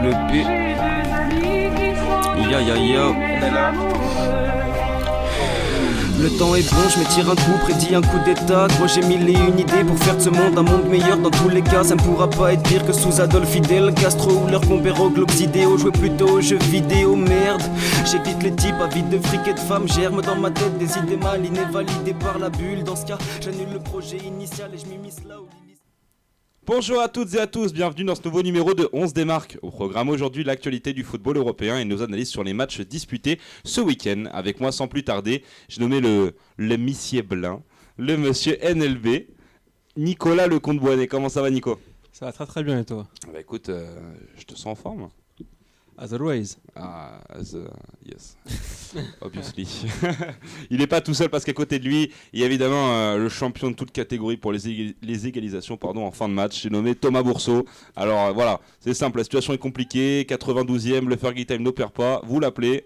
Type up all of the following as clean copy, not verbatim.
le P. Ya ya ya. On est là. Le temps est bon, je me tire un coup, prédit un coup d'état. Gros, j'ai mille et une idées pour faire de ce monde un monde meilleur. Dans tous les cas, ça ne pourra pas être pire que sous Adolphe Fidel Castro ou leur compéro globes idéaux. Jouer plutôt aux jeux vidéo, merde. J'évite les types avides de fric et de femmes. Germe dans ma tête des idées malignes validées par la bulle. Dans ce cas, j'annule le projet initial et je m'immisce là où l'illicite. Bonjour à toutes et à tous, bienvenue dans ce nouveau numéro de 11 démarque. Au programme aujourd'hui, l'actualité du football européen et nos analyses sur les matchs disputés ce week-end. Avec moi sans plus tarder, j'ai nommé le Missier Blin, le monsieur NLB, Nicolas Lecomte-Boinet. Comment ça va Nico ? Ça va très très bien et toi ? Bah écoute, je te sens en forme. As always. Ah, yes, obviously. Il n'est pas tout seul parce qu'à côté de lui, il y a évidemment le champion de toute catégorie pour les égalisations en fin de match. J'ai nommé Thomas Bourseau. Alors voilà, c'est simple, la situation est compliquée. 92e, le Fergie Time n'opère pas. Vous l'appelez.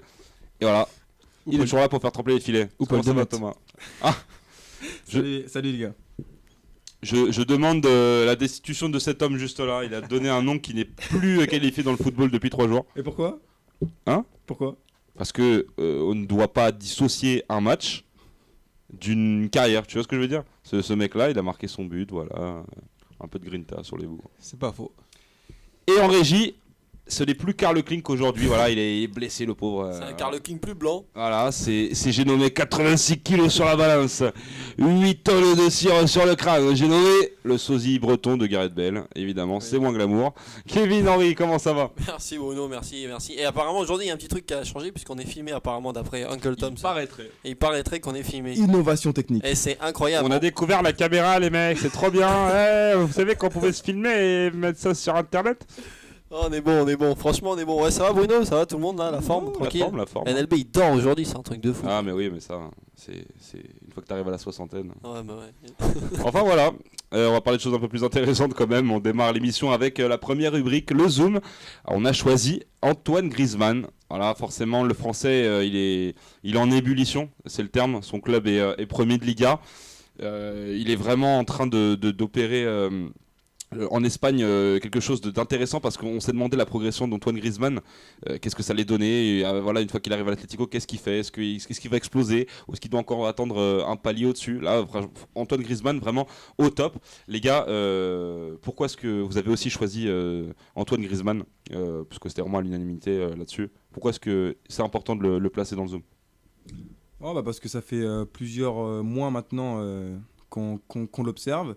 Et voilà, il est toujours là pour faire trembler les filets. Ou Comment ça va, Thomas ? Ah, Salut les gars. Je demande la destitution de cet homme juste là. Il a donné un nom qui n'est plus qualifié dans le football depuis 3 jours. Et pourquoi ? Hein ? Pourquoi ? Parce que on ne doit pas dissocier un match d'une carrière. Tu vois ce que je veux dire ? Ce mec-là, il a marqué son but, voilà. Un peu de grinta sur les bouts. C'est pas faux. Et en régie, ce n'est plus Karl Klink aujourd'hui. Voilà, il est blessé, le pauvre. C'est un Karl Klink plus blanc. Voilà, j'ai nommé 86 kilos sur la balance, 8 tonnes de cire sur le crâne. J'ai nommé le sosie breton de Gareth Bale. Évidemment, oui. C'est moins glamour. Kevin Henry, comment ça va ? Merci Bruno, merci. Et apparemment aujourd'hui il y a un petit truc qui a changé puisqu'on est filmé apparemment d'après Uncle Tom. Il paraîtrait qu'on est filmé. Innovation technique. Et c'est incroyable. On a découvert la caméra les mecs, c'est trop bien. Vous savez qu'on pouvait se filmer et mettre ça sur internet ? Oh, on est bon, franchement on est bon. Ouais, ça va Bruno, ça va tout le monde là, la forme, tranquille. La forme. NLB il dort aujourd'hui, c'est un truc de fou. Ah mais oui, mais ça, c'est une fois que t'arrives à la soixantaine. Ouais, bah ouais. Enfin voilà, on va parler de choses un peu plus intéressantes quand même. On démarre l'émission avec la première rubrique, le Zoom. Alors, on a choisi Antoine Griezmann. Voilà, forcément le français, il est en ébullition, c'est le terme. Son club est premier de Liga. Il est vraiment en train d'opérer... en Espagne, quelque chose d'intéressant parce qu'on s'est demandé la progression d'Antoine Griezmann, qu'est-ce que ça allait donner, et, voilà, une fois qu'il arrive à l'Atlético, qu'est-ce qu'il fait, est-ce qu'il va exploser ou est-ce qu'il doit encore attendre un palier au-dessus. Là, Antoine Griezmann vraiment au top. Les gars, pourquoi est-ce que vous avez aussi choisi Antoine Griezmann, parce que c'était vraiment à l'unanimité là-dessus. Pourquoi est-ce que c'est important de le placer dans le Zoom ? Parce que ça fait plusieurs mois maintenant qu'on l'observe.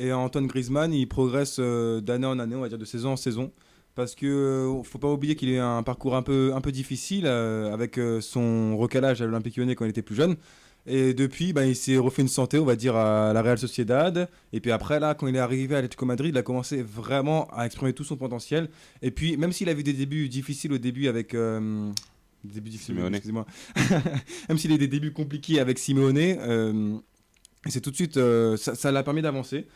Et Antoine Griezmann, il progresse d'année en année, on va dire de saison en saison. Parce que faut pas oublier qu'il a un parcours un peu difficile avec son recalage à l'Olympique Lyonnais quand il était plus jeune. Et depuis, il s'est refait une santé, on va dire, à la Real Sociedad. Et puis après, là, quand il est arrivé à l'Atlético Madrid, il a commencé vraiment à exprimer tout son potentiel. Et puis, même s'il a eu des débuts difficiles au début avec... Simeone. Excusez-moi. Même s'il a eu des débuts compliqués avec Simeone... c'est tout de suite, ça l'a permis d'avancer.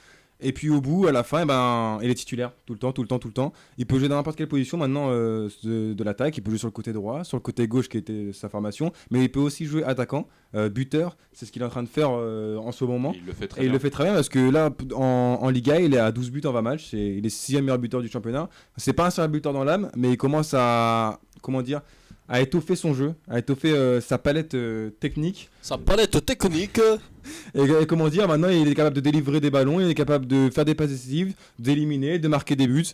Et puis au bout, à la fin, il est titulaire tout le temps. Il peut jouer dans n'importe quelle position maintenant de l'attaque. Il peut jouer sur le côté droit, sur le côté gauche qui était sa formation. Mais il peut aussi jouer attaquant, buteur. C'est ce qu'il est en train de faire en ce moment. Il le fait très bien. Il le fait très bien parce que là, en Liga, il est à 12 buts en 20 matchs. Il est 6e meilleur buteur du championnat. C'est pas un seul buteur dans l'âme, mais il commence à étoffer son jeu, à étoffer sa palette technique. Sa palette technique. Et comment dire, maintenant il est capable de délivrer des ballons, il est capable de faire des passes décisives, d'éliminer, de marquer des buts.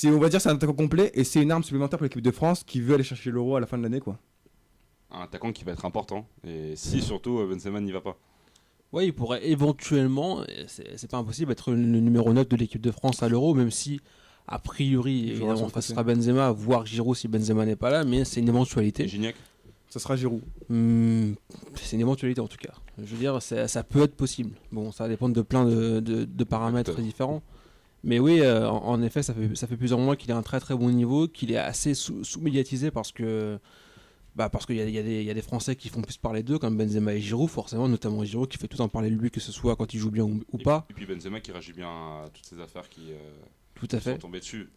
On va dire c'est un attaquant complet et c'est une arme supplémentaire pour l'équipe de France qui veut aller chercher l'Euro à la fin de l'année, quoi. Un attaquant qui va être important. Et si surtout Benzema n'y va pas. Ouais, il pourrait éventuellement, c'est pas impossible, être le numéro 9 de l'équipe de France à l'Euro, même si... A priori, évidemment, ça sera Benzema, voire Giroud si Benzema n'est pas là, mais c'est une éventualité. Gignac ? Ça sera Giroud. C'est une éventualité en tout cas. Je veux dire, ça peut être possible. Bon, ça va dépendre de plein de paramètres différents. Mais oui, en effet, ça fait plusieurs mois qu'il est à un très très bon niveau, qu'il est assez sous-médiatisé parce que... parce qu'il y a des Français qui font plus parler d'eux, comme Benzema et Giroud, forcément, notamment Giroud qui fait tout en parler de lui, que ce soit quand il joue bien ou pas. Et puis Benzema qui réagit bien à toutes ces affaires qui... Tout à fait. Sont tombés dessus.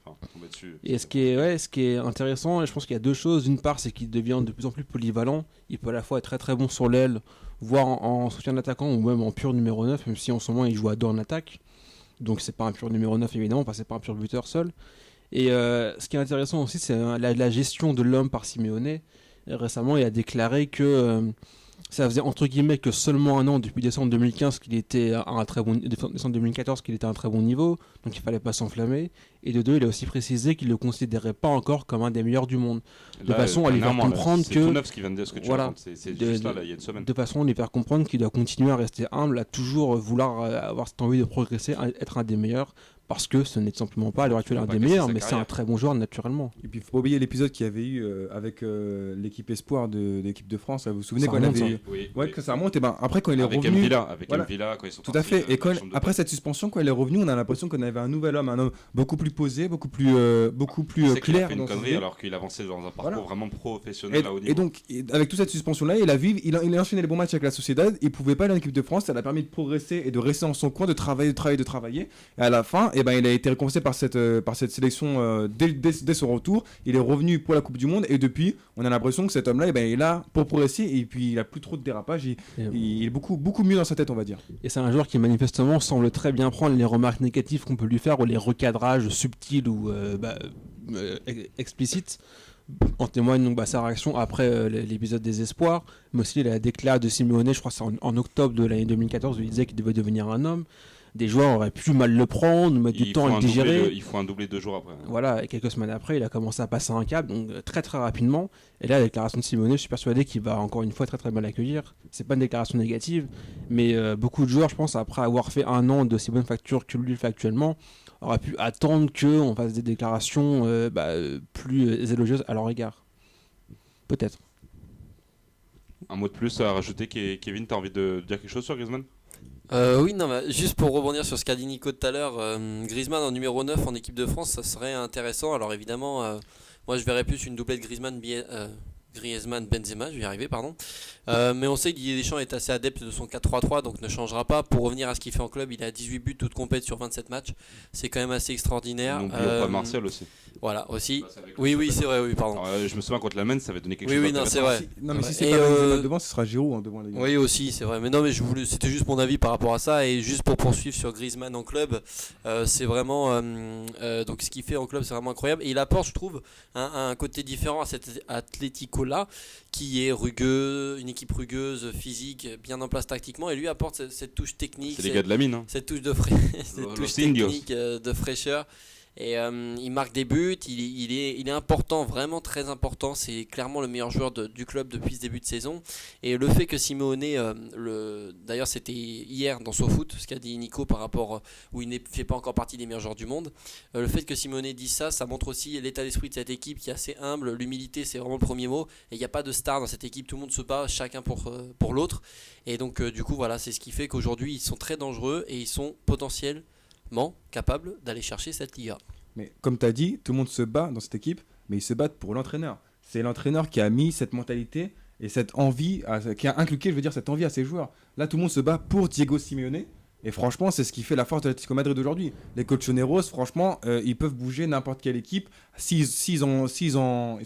Et ce qui est intéressant, et je pense qu'il y a deux choses. D'une part, c'est qu'il devient de plus en plus polyvalent. Il peut à la fois être très très bon sur l'aile, voire en soutien d'attaquant ou même en pur numéro 9, même si en ce moment il joue à deux en attaque. Donc c'est pas un pur numéro 9 évidemment, c'est pas un pur buteur seul. Et ce qui est intéressant aussi, c'est la gestion de l'homme par Simeone. Récemment, il a déclaré que ça faisait entre guillemets que seulement un an depuis décembre 2015 qu'il était à un très bon décembre 2014 qu'il était à un très bon niveau, donc il fallait pas s'enflammer. Et de deux, il a aussi précisé qu'il le considérait pas encore comme un des meilleurs du monde. De façon à lui faire comprendre que c'est tout neuf ce qu'il vient de dire, ce que tu racontes. C'est juste là, il y a une semaine. De façon à lui faire comprendre qu'il doit continuer à rester humble, à toujours vouloir avoir cette envie de progresser, à être un des meilleurs. Parce que ce n'est tout simplement pas à l'heure actuelle un des meilleurs, mais c'est un très bon joueur naturellement. Et puis il ne faut pas oublier l'épisode qu'il y avait eu avec l'équipe espoir de l'équipe de France. Vous vous souvenez quand il avait que ça remonte. Et ben après quand il est revenu, avec Mvila, quand ils sont tout à fait. Et quand après cette suspension, quand il est revenu, on a l'impression qu'on avait un nouvel homme, un homme beaucoup plus posé, beaucoup plus clair. Il a fait une connerie alors qu'il avançait dans un parcours vraiment professionnel à haut niveau. Et donc avec toute cette suspension là, il a enchaîné les bons matchs avec la Sociedad. Il pouvait pas aller en équipe de France. Ça l'a permis de progresser et de rester dans son coin, de travailler. Et à la fin, il a été récompensé par cette sélection dès son retour. Il est revenu pour la Coupe du Monde et depuis, on a l'impression que cet homme-là, il est là pour progresser et puis il a plus trop de dérapage. Il est beaucoup mieux dans sa tête, on va dire. Et c'est un joueur qui manifestement semble très bien prendre les remarques négatives qu'on peut lui faire ou les recadrages subtils ou explicites. En témoigne donc sa réaction après l'épisode des espoirs, mais aussi la déclaration de Simeone, je crois que c'est en octobre de l'année 2014 où il disait qu'il devait devenir un homme. Des joueurs auraient pu mal le prendre, mettre du temps à le digérer. Il faut un doublé 2 jours après. Voilà, et quelques semaines après, il a commencé à passer un cap, donc très très rapidement. Et là, la déclaration de Simeone, je suis persuadé qu'il va encore une fois très très mal accueillir. C'est pas une déclaration négative, mais beaucoup de joueurs, je pense, après avoir fait un an de si bonne facture que lui fait actuellement, auraient pu attendre qu'on fasse des déclarations plus élogieuses à leur égard. Peut-être. Un mot de plus à rajouter, Kevin, t'as envie de dire quelque chose sur Griezmann ? Oui, non, mais juste pour rebondir sur ce qu'a dit Nico tout à l'heure, Griezmann en numéro 9 en équipe de France, ça serait intéressant. Alors évidemment, moi je verrais plus une doublette Griezmann-Benzema, je vais y arriver, pardon. Mais on sait que Didier Deschamps est assez adepte de son 4-3-3, donc ne changera pas. Pour revenir à ce qu'il fait en club, il a 18 buts, toutes compètes sur 27 matchs. C'est quand même assez extraordinaire. N'oublions pas Martial aussi. Voilà, aussi. Oui, c'est vrai, oui, pardon. Alors, je me souviens contre la Maine, ça avait donné quelque chose. Oui, non, c'est vrai. Si c'est pas Benzema devant, ce sera Giroud devant les gars. Oui, aussi, c'est vrai. Mais non, mais c'était juste mon avis par rapport à ça. Et juste pour poursuivre sur Griezmann en club, c'est vraiment. Donc ce qu'il fait en club, c'est vraiment incroyable. Et il apporte, je trouve, un côté différent à cet Atlético-là, qui est rugueux, une équipe rugueuse, physique, bien en place tactiquement. Et lui apporte cette touche technique. C'est les gars de la mine. Hein. Cette touche technique, de fraîcheur. Et il marque des buts, il est important, vraiment très important. C'est clairement le meilleur joueur du club depuis ce début de saison. Et le fait que Simeone, d'ailleurs c'était hier dans SoFoot, ce qu'a dit Nico par rapport où il ne fait pas encore partie des meilleurs joueurs du monde. Le fait que Simeone dise ça montre aussi l'état d'esprit de cette équipe qui est assez humble. L'humilité, c'est vraiment le premier mot. Et il n'y a pas de star dans cette équipe, tout le monde se bat chacun pour l'autre. Et donc du coup voilà, c'est ce qui fait qu'aujourd'hui ils sont très dangereux et ils sont potentiels capable d'aller chercher cette Liga. Mais comme tu as dit, tout le monde se bat dans cette équipe, mais ils se battent pour l'entraîneur. C'est l'entraîneur qui a mis cette mentalité et cette envie, qui a inculqué, cette envie à ses joueurs. Là, tout le monde se bat pour Diego Simeone. Et franchement, c'est ce qui fait la force de l'Atlético Madrid d'aujourd'hui. Les colchoneros, franchement, ils peuvent bouger n'importe quelle équipe s'ils s'en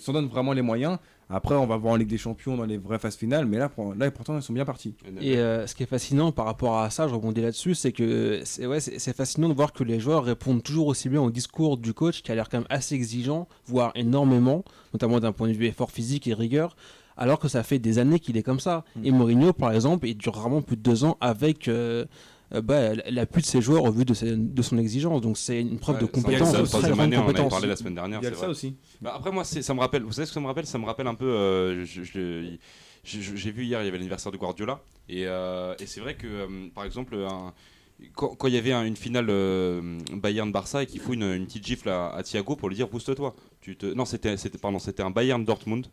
donnent vraiment les moyens. Après, on va voir en Ligue des Champions dans les vraies phases finales, mais là pourtant, ils sont bien partis. Et ce qui est fascinant par rapport à ça, je rebondis là-dessus, c'est que c'est fascinant de voir que les joueurs répondent toujours aussi bien au discours du coach, qui a l'air quand même assez exigeant, voire énormément, notamment d'un point de vue effort physique et rigueur, alors que ça fait des années qu'il est comme ça. Et Mourinho, par exemple, il dure vraiment plus de 2 ans avec l'appui de ses joueurs au vu de son exigence. Donc c'est une preuve de compétence, de très grande compétence. On en a parlé la semaine dernière. Il y a ça aussi. Après moi, ça me rappelle. Vous savez ce que ça me rappelle ? Ça me rappelle un peu. J'ai vu hier, il y avait l'anniversaire de Guardiola, et c'est vrai que par exemple, quand il y avait une finale Bayern-Barça et qu'il faut une petite gifle à Thiago pour lui dire booste-toi. Non, c'était un Bayern-Dortmund.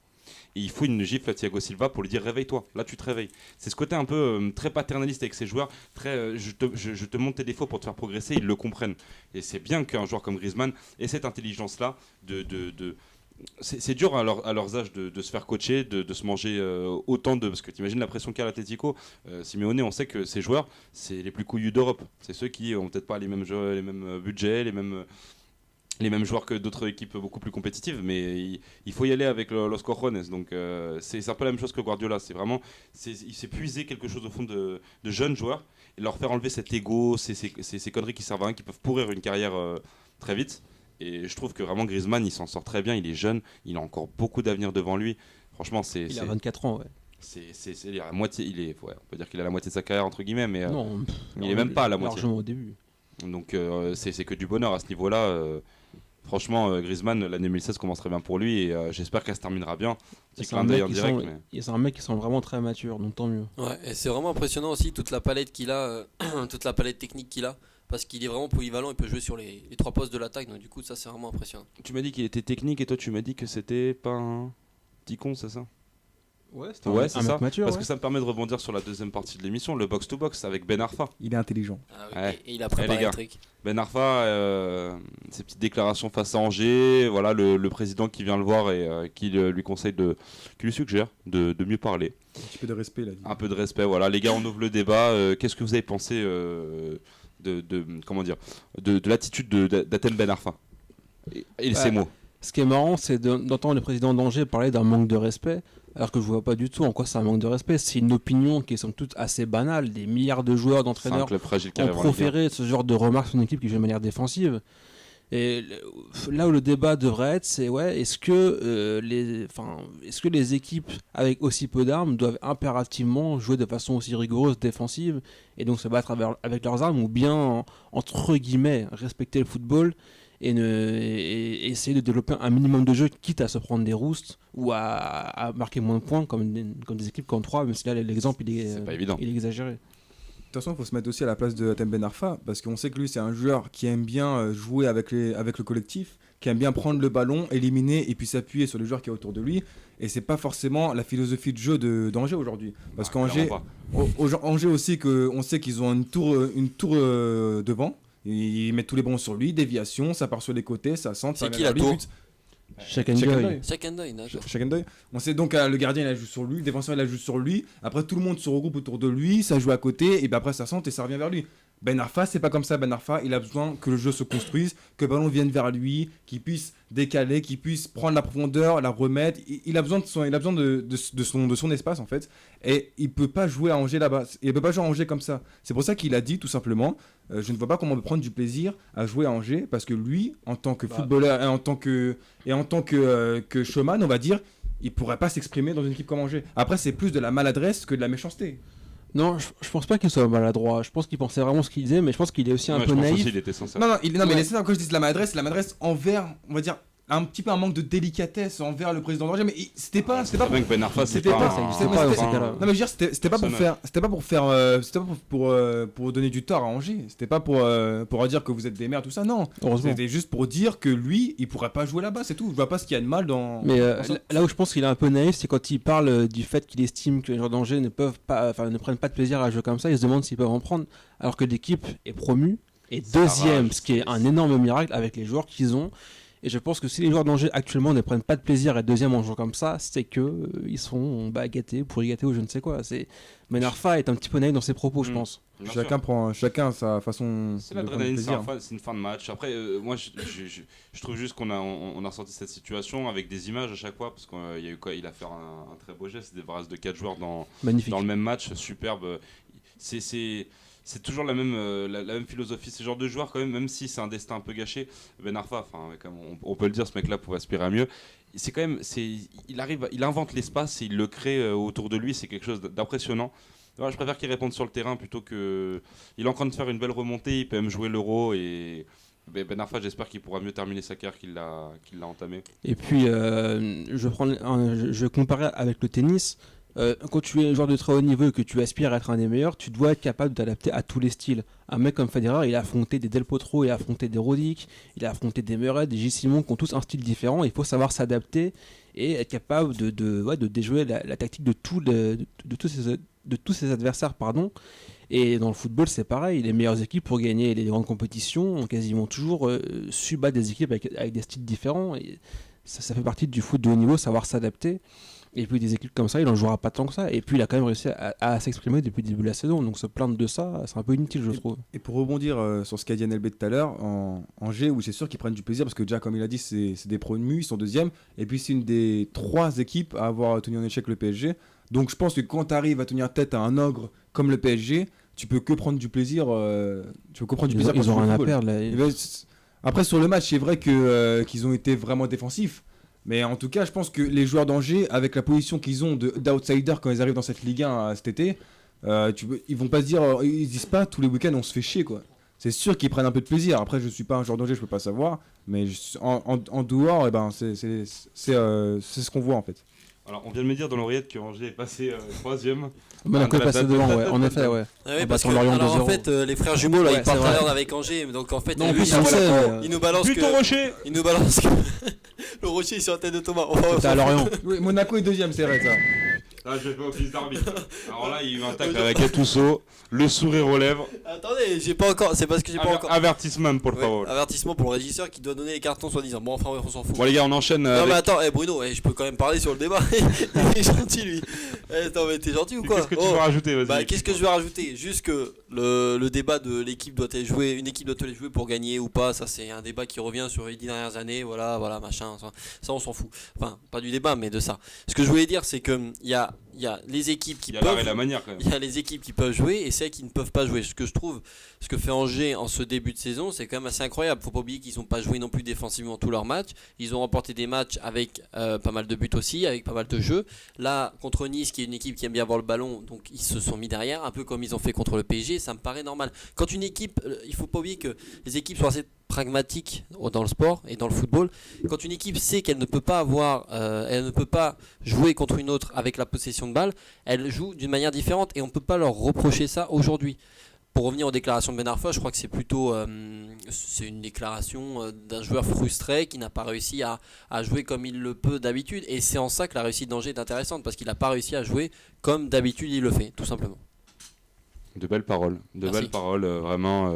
Et il faut une gifle à Thiago Silva pour lui dire réveille-toi, là tu te réveilles. C'est ce côté un peu très paternaliste avec ses joueurs, très je te montre tes défauts pour te faire progresser, ils le comprennent. Et c'est bien qu'un joueur comme Griezmann ait cette intelligence-là c'est dur à leurs âges de se faire coacher, de se manger autant parce que t'imagines la pression qu'a l'Atlético. Simeone, on sait que ces joueurs, c'est les plus couillus d'Europe. C'est ceux qui ont peut-être pas les mêmes budgets, les mêmes joueurs que d'autres équipes beaucoup plus compétitives, mais il faut y aller avec los cojones. Donc c'est un peu la même chose que Guardiola. Il s'est puisé quelque chose au fond de jeunes joueurs et leur faire enlever cet ego, ces conneries qui servent à rien, qui peuvent pourrir une carrière très vite. Et je trouve que vraiment Griezmann, il s'en sort très bien. Il est jeune, il a encore beaucoup d'avenir devant lui. Franchement, Il a 24 ans, ouais. C'est à moitié, on peut dire qu'il a la moitié de sa carrière entre guillemets, mais Non, il est même pas à la moitié. Largement au début. Donc c'est que du bonheur à ce niveau-là. Franchement, Griezmann, l'année 2016 commencerait bien pour lui et j'espère qu'elle se terminera bien. Petit clin d'œil en direct. C'est un mec qui semble vraiment très mature, donc tant mieux. Ouais, et c'est vraiment impressionnant aussi toute la palette qu'il a, toute la palette technique qu'il a, parce qu'il est vraiment polyvalent, il peut jouer sur les 3 postes de l'attaque, donc du coup ça c'est vraiment impressionnant. Tu m'as dit qu'il était technique et toi tu m'as dit que c'était pas un petit con, c'est ça? Ouais, c'est un mec mature. Parce que ça me permet de rebondir sur la deuxième partie de l'émission, le box-to-box avec Ben Arfa. Il est intelligent. Ah oui, Ouais. et il a préparé le truc. Ben Arfa, ses petites déclarations face à Angers, voilà le président qui vient le voir et qui lui conseille qui lui suggère de mieux parler. Un petit peu de respect là. Un peu de respect, voilà. Les gars, on ouvre le débat. Qu'est-ce que vous avez pensé de l'attitude d'Atem Ben Arfa et ses mots? Ce qui est marrant, c'est d'entendre le président d'Angers parler d'un manque de respect, alors que je vois pas du tout en quoi c'est un manque de respect. C'est une opinion qui est somme toute assez banale. Des milliards de joueurs, d'entraîneurs ont proféré ce genre de remarques sur une équipe qui joue de manière défensive. Et là où le débat devrait être, c'est est-ce que les équipes avec aussi peu d'armes doivent impérativement jouer de façon aussi rigoureuse défensive et donc se battre avec leurs armes, ou bien entre guillemets respecter le football et essayer de développer un minimum de jeu, quitte à se prendre des roustes ou à marquer moins de points comme des équipes comme 3, même si là l'exemple il est exagéré. De toute façon, il faut se mettre aussi à la place de Hatem Ben Arfa, parce qu'on sait que lui, c'est un joueur qui aime bien jouer avec le collectif, qui aime bien prendre le ballon, éliminer et puis s'appuyer sur les joueurs qui sont autour de lui. Et c'est pas forcément la philosophie de jeu d'Angers aujourd'hui. Parce qu'Angers aussi, on sait qu'ils ont une tour devant. Ils mettent tous les ballons sur lui, déviation, ça part sur les côtés, ça centre. C'est qui la tour? Shakendoy. On sait donc le gardien il la joue sur lui, le défenseur il la joue sur lui, après tout le monde se regroupe autour de lui, ça joue à côté, et ben après ça centre et ça revient vers lui. Ben Arfa, c'est pas comme ça. Ben Arfa, il a besoin que le jeu se construise, que le ballon vienne vers lui, qu'il puisse décaler, qu'il puisse prendre la profondeur, la remettre. Il a besoin de son espace en fait, et il peut pas jouer à Angers là-bas. Il peut pas jouer à Angers comme ça. C'est pour ça qu'il a dit tout simplement, je ne vois pas comment on peut prendre du plaisir à jouer à Angers, parce que lui, en tant que footballeur et en tant que showman, on va dire, il pourrait pas s'exprimer dans une équipe comme Angers. Après, c'est plus de la maladresse que de la méchanceté. Non, je pense pas qu'il soit maladroit. Je pense qu'il pensait vraiment ce qu'il disait, mais je pense qu'il est aussi un peu naïf. Il était sincère. Mais laissez quand je dis de la maladresse, c'est la maladresse envers, on va dire, un petit peu un manque de délicatesse envers le président d'Angers, mais c'était pas bien que Ben Arfa, ça existait pas dans ces cas-là. Non mais je veux dire, c'était pas pour donner du tort à Angers, c'était pas pour dire que vous êtes des merdes tout ça, non. C'était juste pour dire que lui, il pourrait pas jouer là-bas, c'est tout. Je vois pas ce qu'il y a de mal dans. Mais là où je pense qu'il est un peu naïf, c'est quand il parle du fait qu'il estime que les joueurs d'Angers ne prennent pas de plaisir à jouer comme ça. Il se demande s'ils peuvent en prendre, alors que l'équipe est promue et deuxième, ce qui est un énorme miracle avec les joueurs qu'ils ont. Et je pense que si les joueurs d'Angers actuellement ne prennent pas de plaisir à être deuxième en jouant comme ça, c'est que ils sont gâtés ou je ne sais quoi. Ben Arfa est un petit peu naïf dans ses propos, je pense. Chacun a sa façon. C'est l'adrénaline, c'est une fin de match. Après, moi, je trouve juste qu'on a ressenti cette situation avec des images à chaque fois, parce qu'il a fait un très beau geste, des brasses de 4 joueurs dans le même match, superbe. C'est toujours la même philosophie. C'est le genre de joueur, quand même si c'est un destin un peu gâché. Ben Arfa, on peut le dire, ce mec-là pourrait aspirer à mieux. C'est quand même, il invente l'espace et il le crée autour de lui. C'est quelque chose d'impressionnant. Alors, je préfère qu'il réponde sur le terrain plutôt que. Il est en train de faire une belle remontée. Il peut même jouer l'Euro et. Ben Arfa, j'espère qu'il pourra mieux terminer sa carrière qu'il l'a entamée. Et puis, je comparais avec le tennis. Quand tu es un joueur de très haut niveau et que tu aspires à être un des meilleurs, tu dois être capable de t'adapter à tous les styles. Un mec comme Federer, il a affronté des Del Potro, il a affronté des Roddick, il a affronté des Murray, des Gilles Simon qui ont tous un style différent. Il faut savoir s'adapter et être capable de déjouer la tactique de tous ses adversaires. Et dans le football, c'est pareil. Les meilleures équipes, pour gagner les grandes compétitions, ont quasiment toujours su battre des équipes avec des styles différents. Et ça fait partie du foot de haut niveau, savoir s'adapter. Et puis des équipes comme ça, il en jouera pas tant que ça. Et puis il a quand même réussi à s'exprimer depuis le début de la saison. Donc se plaindre de ça, c'est un peu inutile, je trouve. Et pour rebondir sur ce qu'a dit NLB tout à l'heure, en Angers, où c'est sûr qu'ils prennent du plaisir, parce que déjà, comme il a dit, c'est des promus, ils sont deuxième. Et puis c'est une des 3 équipes à avoir tenu en échec le PSG. Donc je pense que quand tu arrives à tenir tête à un ogre comme le PSG, tu peux que prendre du plaisir. Ils ont rien à perdre là. Après, sur le match, c'est vrai qu'ils ont été vraiment défensifs. Mais en tout cas, je pense que les joueurs d'Angers, avec la position qu'ils ont d'outsider quand ils arrivent dans cette Ligue 1 cet été, ils vont pas se dire, ils disent pas tous les week-ends on se fait chier quoi. C'est sûr qu'ils prennent un peu de plaisir. Après, je suis pas un joueur d'Angers, je peux pas savoir. Mais en dehors, eh ben, c'est ce qu'on voit en fait. Alors, on vient de me dire dans l'oreillette que Angers est passé 3ème. Monaco est passé devant, ouais. En effet, ouais. Ah oui, parce que, alors en fait, les frères jumeaux, là, ils partent avec Angers. Donc en fait, non, en plus, ils nous balancent Plutôt Rocher. Ils nous balancent que le Rocher est sur la tête de Thomas. C'était à Lorient. Oui, Monaco est deuxième, c'est vrai ça. Là, je vais faire office d'arbitre. Alors là, il y a eu un tacle avec Gattuso, le sourire aux lèvres. Attendez, j'ai pas encore. C'est parce que j'ai pas encore. Avertissement pour le favor. Avertissement pour le régisseur qui doit donner les cartons soi-disant. Bon, enfin, on s'en fout. Bon, les gars, on enchaîne. Non, mais attends, Bruno, je peux quand même parler sur le débat. Il est gentil, lui. Attends, mais t'es gentil ou quoi? Qu'est-ce que tu veux rajouter? Vas-y. Bah, qu'est-ce que je vais rajouter? Juste que le débat de l'équipe doit-elle jouer, une équipe doit-elle jouer pour gagner ou pas? Ça, c'est un débat qui revient sur les 10 dernières années. Voilà, machin. Ça, on s'en fout. Enfin, pas du débat, mais de ça. Ce que je voulais dire, c'est que il y a les équipes qui peuvent. La manière, quand même. Il y a les équipes qui peuvent jouer et celles qui ne peuvent pas jouer. Ce que je trouve, ce que fait Angers en ce début de saison, c'est quand même assez incroyable. Faut pas oublier qu'ils n'ont pas joué non plus défensivement tous leurs matchs. Ils ont remporté des matchs avec pas mal de buts aussi, avec pas mal de jeux. Là, contre Nice, qui est une équipe qui aime bien avoir le ballon, donc ils se sont mis derrière, un peu comme ils ont fait contre le PSG. Ça me paraît normal. Quand une équipe, il faut pas oublier que les équipes sont assez pragmatique dans le sport et dans le football. Quand une équipe sait qu'elle ne peut pas elle ne peut pas jouer contre une autre avec la possession de balle, elle joue d'une manière différente et on ne peut pas leur reprocher ça aujourd'hui. Pour revenir aux déclarations de Ben Arfa, je crois que c'est plutôt c'est une déclaration d'un joueur frustré qui n'a pas réussi à jouer comme il le peut d'habitude, et c'est en ça que la réussite d'Angers est intéressante, parce qu'il n'a pas réussi à jouer comme d'habitude il le fait, tout simplement. De belles paroles, vraiment.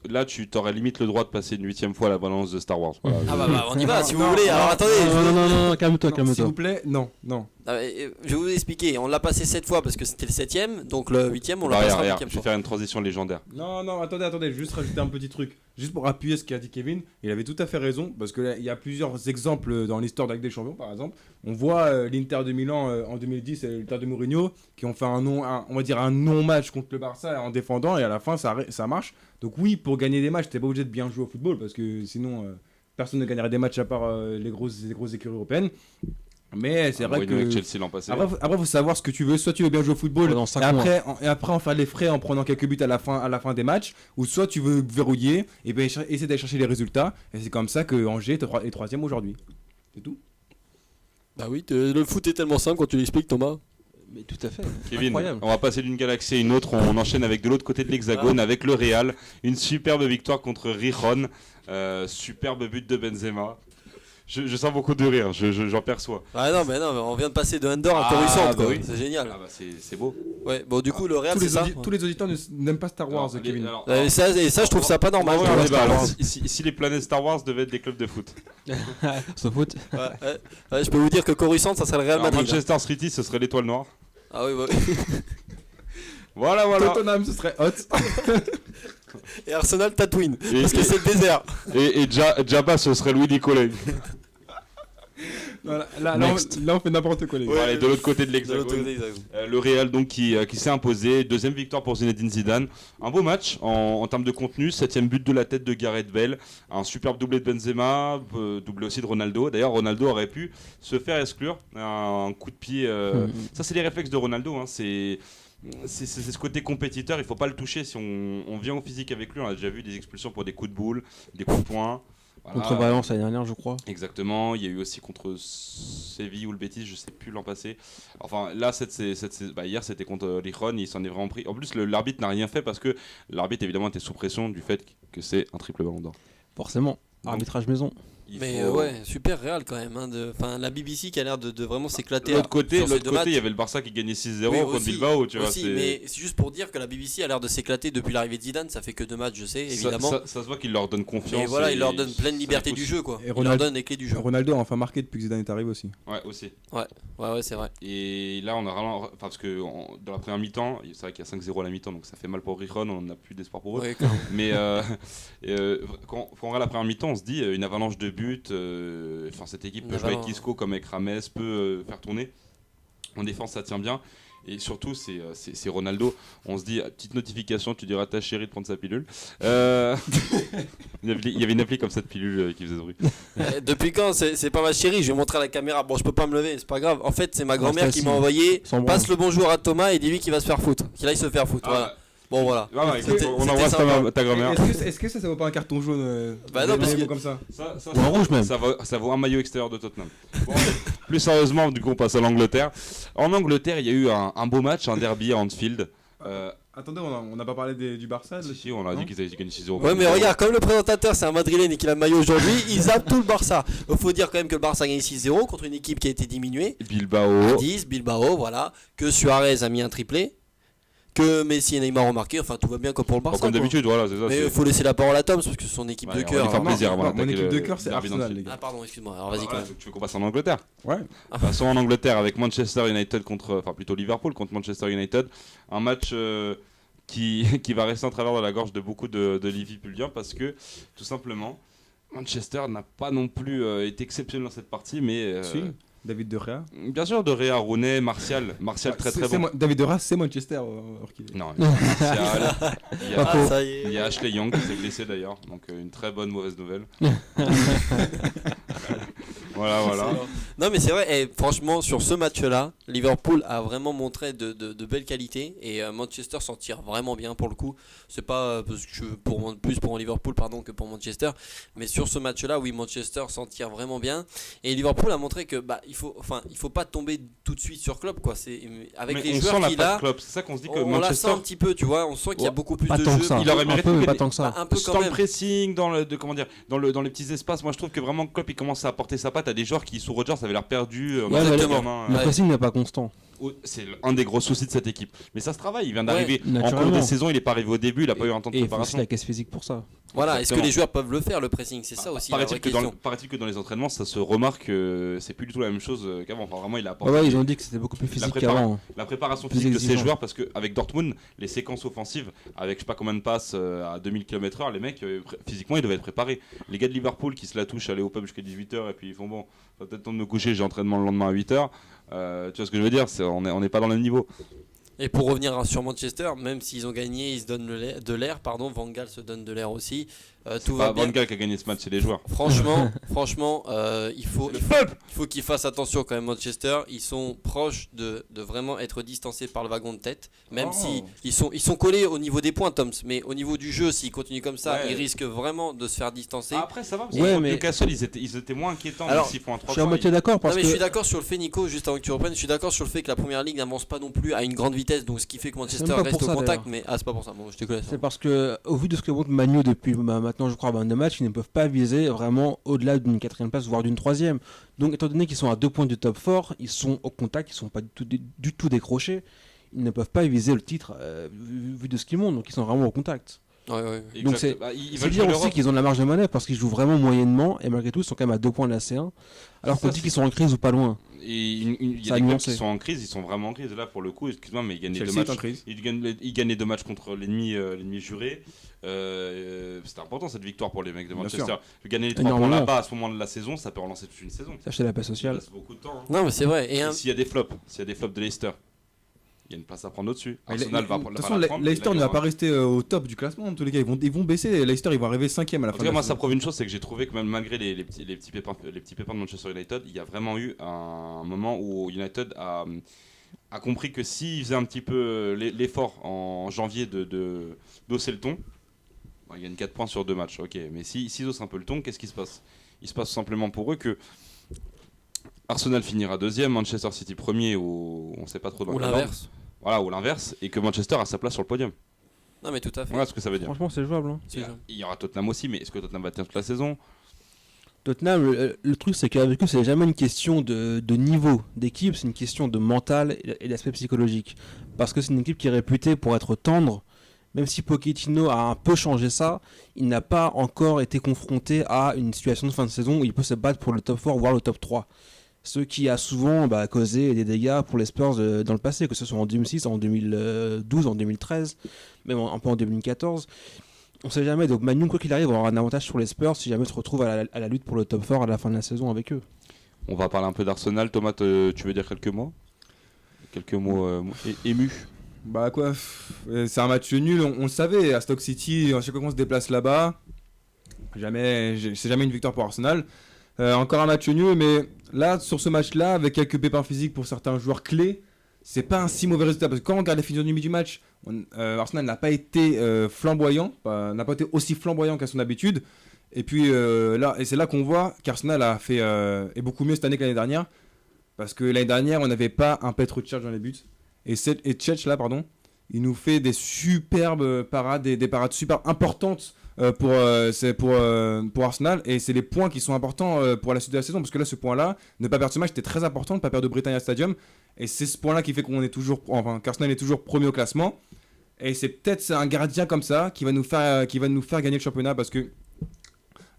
Là, tu t'aurais limite le droit de passer une 8ème fois la balance de Star Wars. Voilà. Ah bah on y va si vous voulez. Alors attendez. Non, calme-toi. S'il vous plaît, non. Je vais vous expliquer. On l'a passé 7 fois parce que c'était le 7ème, donc le 8ème on l'a passé la 8ème fois. Je vais faire une transition légendaire. Non, attendez, juste rajouter un petit truc. Juste pour appuyer ce qu'a dit Kevin, il avait tout à fait raison, parce qu'il y a plusieurs exemples dans l'histoire de la Ligue des Champions, par exemple. On voit l'Inter de Milan en 2010 et l'Inter de Mourinho qui ont fait un non-match contre le Barça en défendant, et à la fin ça marche. Donc oui, pour gagner des matchs, t'es pas obligé de bien jouer au football, parce que sinon personne ne gagnerait des matchs à part les grosses écuries européennes. Mais c'est vrai que Chelsea l'an passé. Après faut savoir ce que tu veux. Soit tu veux bien jouer au football et après en faire les frais en prenant quelques buts à la fin des matchs, ou soit tu veux verrouiller et bien essayer d'aller chercher les résultats. Et c'est comme ça que Angers est 3ème aujourd'hui. C'est tout. Bah oui, le foot est tellement simple quand tu l'expliques, Thomas. Mais tout à fait. Kevin, incroyable. On va passer d'une galaxie à une autre. On enchaîne avec de l'autre côté de l'hexagone avec le Real. Une superbe victoire contre Rijon. Superbe but de Benzema. Je sens beaucoup de rire, j'en perçois. Ah non, mais on vient de passer de Andorre à Coruscant, quoi. Oui. C'est génial. Ah bah c'est beau. Ouais, bon, du coup, le Real, c'est ça. Tous les auditeurs n'aiment pas Star Wars, Kevin. Et ça, je trouve ça pas normal. Si les planètes Star Wars devaient être des clubs de foot. Ce foot. Ouais, je peux vous dire que Coruscant, ça serait le Real Madrid. Manchester City, ce serait l'Étoile Noire. Ah oui, Voilà. Tottenham, ce serait hot. Et Arsenal, Tatooine. Parce que c'est le désert. Et Jabba, ce serait Louis Nicolai. Là, on fait n'importe quoi, les gars. Ouais, allez, de l'autre côté de l'hexagone. Le Real donc qui s'est imposé. Deuxième victoire pour Zinedine Zidane. Un beau match en termes de contenu. 7ème but de la tête de Gareth Bale. Un superbe doublé de Benzema. Doublé aussi de Ronaldo. D'ailleurs, Ronaldo aurait pu se faire exclure. Un coup de pied. Ça, c'est les réflexes de Ronaldo. Hein. C'est ce côté compétiteur. Il ne faut pas le toucher. Si on vient au physique avec lui, on a déjà vu des expulsions pour des coups de boule, des coups de poing. Voilà. Contre Valence l'année dernière, je crois. Exactement. Il y a eu aussi contre Séville ou le Betis, je sais plus l'an passé. Enfin, là, hier, c'était contre Rijon. Il s'en est vraiment pris. En plus, l'arbitre n'a rien fait parce que l'arbitre, évidemment, était sous pression du fait que c'est un triple ballon d'or. Forcément. Arbitrage maison. Ouais, super Real quand même. La BBC qui a l'air de vraiment s'éclater. L'autre côté, il y avait le Barça qui gagnait 6-0 contre Bilbao. Tu vois, mais c'est juste pour dire que la BBC a l'air de s'éclater depuis l'arrivée de Zidane. Ça fait que 2 matchs, je sais, évidemment. Ça se voit qu'il leur donne confiance. Et voilà, il leur donne pleine liberté du jeu, quoi. Et il leur donne les clés du jeu. Ronaldo a enfin marqué depuis que Zidane est arrivé aussi. Ouais, aussi. Ouais, c'est vrai. Et là, on a vraiment. Parce que dans la première mi-temps, c'est vrai qu'il y a 5-0 à la mi-temps, donc ça fait mal pour Rijon. On n'a plus d'espoir pour eux. Ouais, mais quand on regarde la première mi-temps, on se dit une avalanche de buts. Cette équipe peut jouer avec Isco comme avec Rames, peut faire tourner. En défense, ça tient bien. Et surtout, c'est Ronaldo. On se dit, petite notification, tu diras à ta chérie de prendre sa pilule. Il y avait une appli comme ça de pilule qui faisait ce bruit. Depuis quand c'est pas ma chérie, je vais montrer à la caméra. Bon, je peux pas me lever, c'est pas grave. En fait, c'est ma grand-mère qui m'a envoyé passe le bonjour à Thomas et dis-lui qu'il va se faire foutre. Qu'il aille se faire foutre. Voilà. Bon, voilà. On embrasse ta grand-mère. Est-ce que ça vaut pas un carton jaune Bah non, parce que comme ça. Ou un rouge même. Ça vaut un maillot extérieur de Tottenham. Bon, plus sérieusement, du coup, on passe à l'Angleterre. En Angleterre, il y a eu un beau match, un derby à Anfield. Attendez, on n'a pas parlé du Barça. Si, on a dit qu'ils avaient gagné 6-0. Ouais, mais regarde, comme le présentateur c'est un Madrilène et qu'il a le maillot aujourd'hui, il zappe tout le Barça. Il faut dire quand même que le Barça a gagné 6-0 contre une équipe qui a été diminuée. Bilbao. 10, Bilbao, voilà. Que Suarez a mis un triplé. Que Messi et Neymar ont marqué. Enfin, tout va bien comme pour le Barça. Comme d'habitude, voilà, c'est ça. Mais il faut laisser la parole à Tom parce que c'est son équipe de cœur. Mon équipe de cœur, c'est Arsenal, les gars. Ah, pardon, excuse-moi. Alors vas-y, quand même. Tu veux qu'on passe en Angleterre? Ouais. Passons en Angleterre avec Manchester United plutôt Liverpool contre Manchester United. Un match qui va rester en travers de la gorge de beaucoup de Liverpooliens parce que tout simplement Manchester n'a pas non plus été exceptionnel dans cette partie, mais si. David De Gea. Bien sûr, De Gea, Rooney, Martial très bon. David De Gea, c'est Manchester. Non, il y a Ashley Young qui s'est blessé d'ailleurs, donc une très bonne mauvaise nouvelle. Voilà. Non mais c'est vrai, et franchement sur ce match-là, Liverpool a vraiment montré de belles qualités et Manchester s'en tire vraiment bien pour le coup. C'est pas parce que plus pour Liverpool que pour Manchester, mais sur ce match-là, oui, Manchester s'en tire vraiment bien et Liverpool a montré que il faut pas tomber tout de suite sur Klopp quoi. C'est avec les joueurs qu'il a. C'est ça qu'on se dit que on Manchester. la sent un petit peu, tu vois, on sent qu'il y a beaucoup plus pas de tant jeux. Que ça. Il aurait mérité pas tant que ça. Un peu quand dans même. le pressing, dans les petits espaces. Moi, je trouve que vraiment Klopp il commence à apporter sa patte à des joueurs qui sous Rodgers avaient l'air perdus. Le pressing n'est pas constant. C'est un des gros soucis de cette équipe. Mais ça se travaille. Il vient d'arriver en cours des saisons. Il n'est pas arrivé au début. Il n'a pas eu un temps de préparation. Et il faut aussi la caisse physique pour ça. Voilà. Est-ce que les joueurs peuvent le faire le pressing? C'est ça aussi la vraie question. Paraît-il que dans les entraînements, ça se remarque que c'est plus du tout la même chose qu'avant. Enfin, vraiment, il a apporté. Ils ont dit que c'était beaucoup plus physique qu'avant. La préparation physique de ces joueurs, parce qu'avec Dortmund, les séquences offensives, avec je sais pas combien de passes à 2000 km/h, les mecs, physiquement, ils devaient être préparés. Les gars de Liverpool qui se la touchent, aller au pub jusqu'à 18h et puis ils font bon, ça va peut-être temps de me coucher, j'ai entraînement le lendemain à 8h. Tu vois ce que je veux dire, on n'est pas dans le même niveau. Et pour revenir sur Manchester, même s'ils ont gagné, ils se donnent de l'air. Van Gaal se donne de l'air aussi. Tout va bien. Van Gaal qui a gagné ce match, c'est les joueurs. Franchement, il faut qu'ils fassent attention quand même. Manchester, ils sont proches de vraiment être distancés par le wagon de tête. Même si ils sont collés au niveau des points, Toms. Mais au niveau du jeu, s'ils continuent comme ça, ils risquent vraiment de se faire distancer. Après, ça va. Parce que Newcastle, ils étaient moins inquiétants. Alors, s'ils font un 3 je suis à moitié d'accord parce que je suis d'accord sur le fait, Nico. Juste avant que tu reprennes, je suis d'accord sur le fait que la première ligue n'avance pas non plus à une grande vitesse. Donc, ce qui fait que Manchester reste au contact. Mais c'est pas pour ça. Bon, je te connais. C'est parce que au vu de ce que montre Manu depuis maintenant, je crois, 22 matchs, ils ne peuvent pas viser vraiment au-delà d'une 4e place, voire d'une 3e. Donc, étant donné qu'ils sont à 2 points du top 4, ils sont au contact, ils ne sont pas du tout décrochés. Ils ne peuvent pas viser le titre vu de ce qu'ils montrent, donc ils sont vraiment au contact. Ouais. Donc c'est dire aussi qu'ils ont de la marge de manœuvre parce qu'ils jouent vraiment moyennement et malgré tout ils sont quand même à 2 points de la C1 alors qu'on dit qu'ils sont en crise ou pas loin. Et il y a des clubs qui sont en crise, ils sont vraiment en crise. Là pour le coup, excuse-moi, mais ils gagnent les 2 matchs. Ils gagnent les 2 matchs contre l'ennemi juré. C'était important cette victoire pour les mecs de Manchester. Gagner les 3 points là-bas à ce moment de la saison, ça peut relancer toute une saison. Ça acheter la paix sociale. C'est beaucoup de temps. Non mais c'est vrai. Et s'il y a des flops de Leicester. Il y a une place à prendre au-dessus. Arsenal va prendre. De toute façon, Leicester ne va pas rester au top du classement. En tous les cas, ils vont baisser. Leicester, ils vont arriver 5e à la fin. En tout cas, moi, ça prouve une chose, c'est que j'ai trouvé que même malgré les petits pépins de Manchester United, il y a vraiment eu un moment où United a compris que s'ils faisaient un petit peu l'effort en janvier d'hausser le ton, ils gagnent 4 points sur 2 matchs. Ok, mais s'ils haussent un peu le ton, qu'est-ce qui se passe? Il se passe tout simplement pour eux que Arsenal finira 2e, Manchester City 1er, ou on ne sait pas trop dans ou l'inverse. Voilà, ou l'inverse, et que Manchester a sa place sur le podium. Non mais tout à fait. Voilà ce que ça veut dire. Franchement, c'est jouable. Hein. Il y aura Tottenham aussi, mais est-ce que Tottenham va tenir toute la saison? Tottenham, le truc c'est qu'avec eux, c'est jamais une question de niveau d'équipe, c'est une question de mental et d'aspect psychologique. Parce que c'est une équipe qui est réputée pour être tendre. Même si Pochettino a un peu changé ça, il n'a pas encore été confronté à une situation de fin de saison où il peut se battre pour le top 4 voire le top 3. Ce qui a souvent causé des dégâts pour les Spurs dans le passé, que ce soit en 2006, en 2012, en 2013, même un peu en 2014. On ne sait jamais, donc Manu, quoi qu'il arrive, va avoir un avantage sur les Spurs si jamais se retrouve à la lutte pour le top 4 à la fin de la saison avec eux. On va parler un peu d'Arsenal. Thomas, tu veux dire quelques mots? quelques mots émus. Bah quoi, c'est un match nul, on le savait, à Stoke City, à chaque fois qu'on se déplace là-bas, c'est jamais une victoire pour Arsenal. Encore un match nul, mais là, sur ce match-là, avec quelques pépins physiques pour certains joueurs clés, c'est pas un si mauvais résultat. Parce que quand on regarde les physionomies du match, Arsenal n'a pas été flamboyant, n'a pas été aussi flamboyant qu'à son habitude. Et puis c'est là qu'on voit qu'Arsenal est beaucoup mieux cette année que l'année dernière. Parce que l'année dernière, on n'avait pas un Petr Cech dans les buts. Et Cech là, il nous fait des superbes parades, des parades super importantes pour Arsenal. Et c'est les points qui sont importants pour la suite de la saison. Parce que là, ce point-là, ne pas perdre ce match, c'était très important, de ne pas perdre de Britannia Stadium. Et c'est ce point-là qui fait qu'Arsenal est toujours premier au classement. Et c'est peut-être un gardien comme ça qui va nous faire gagner le championnat. Parce que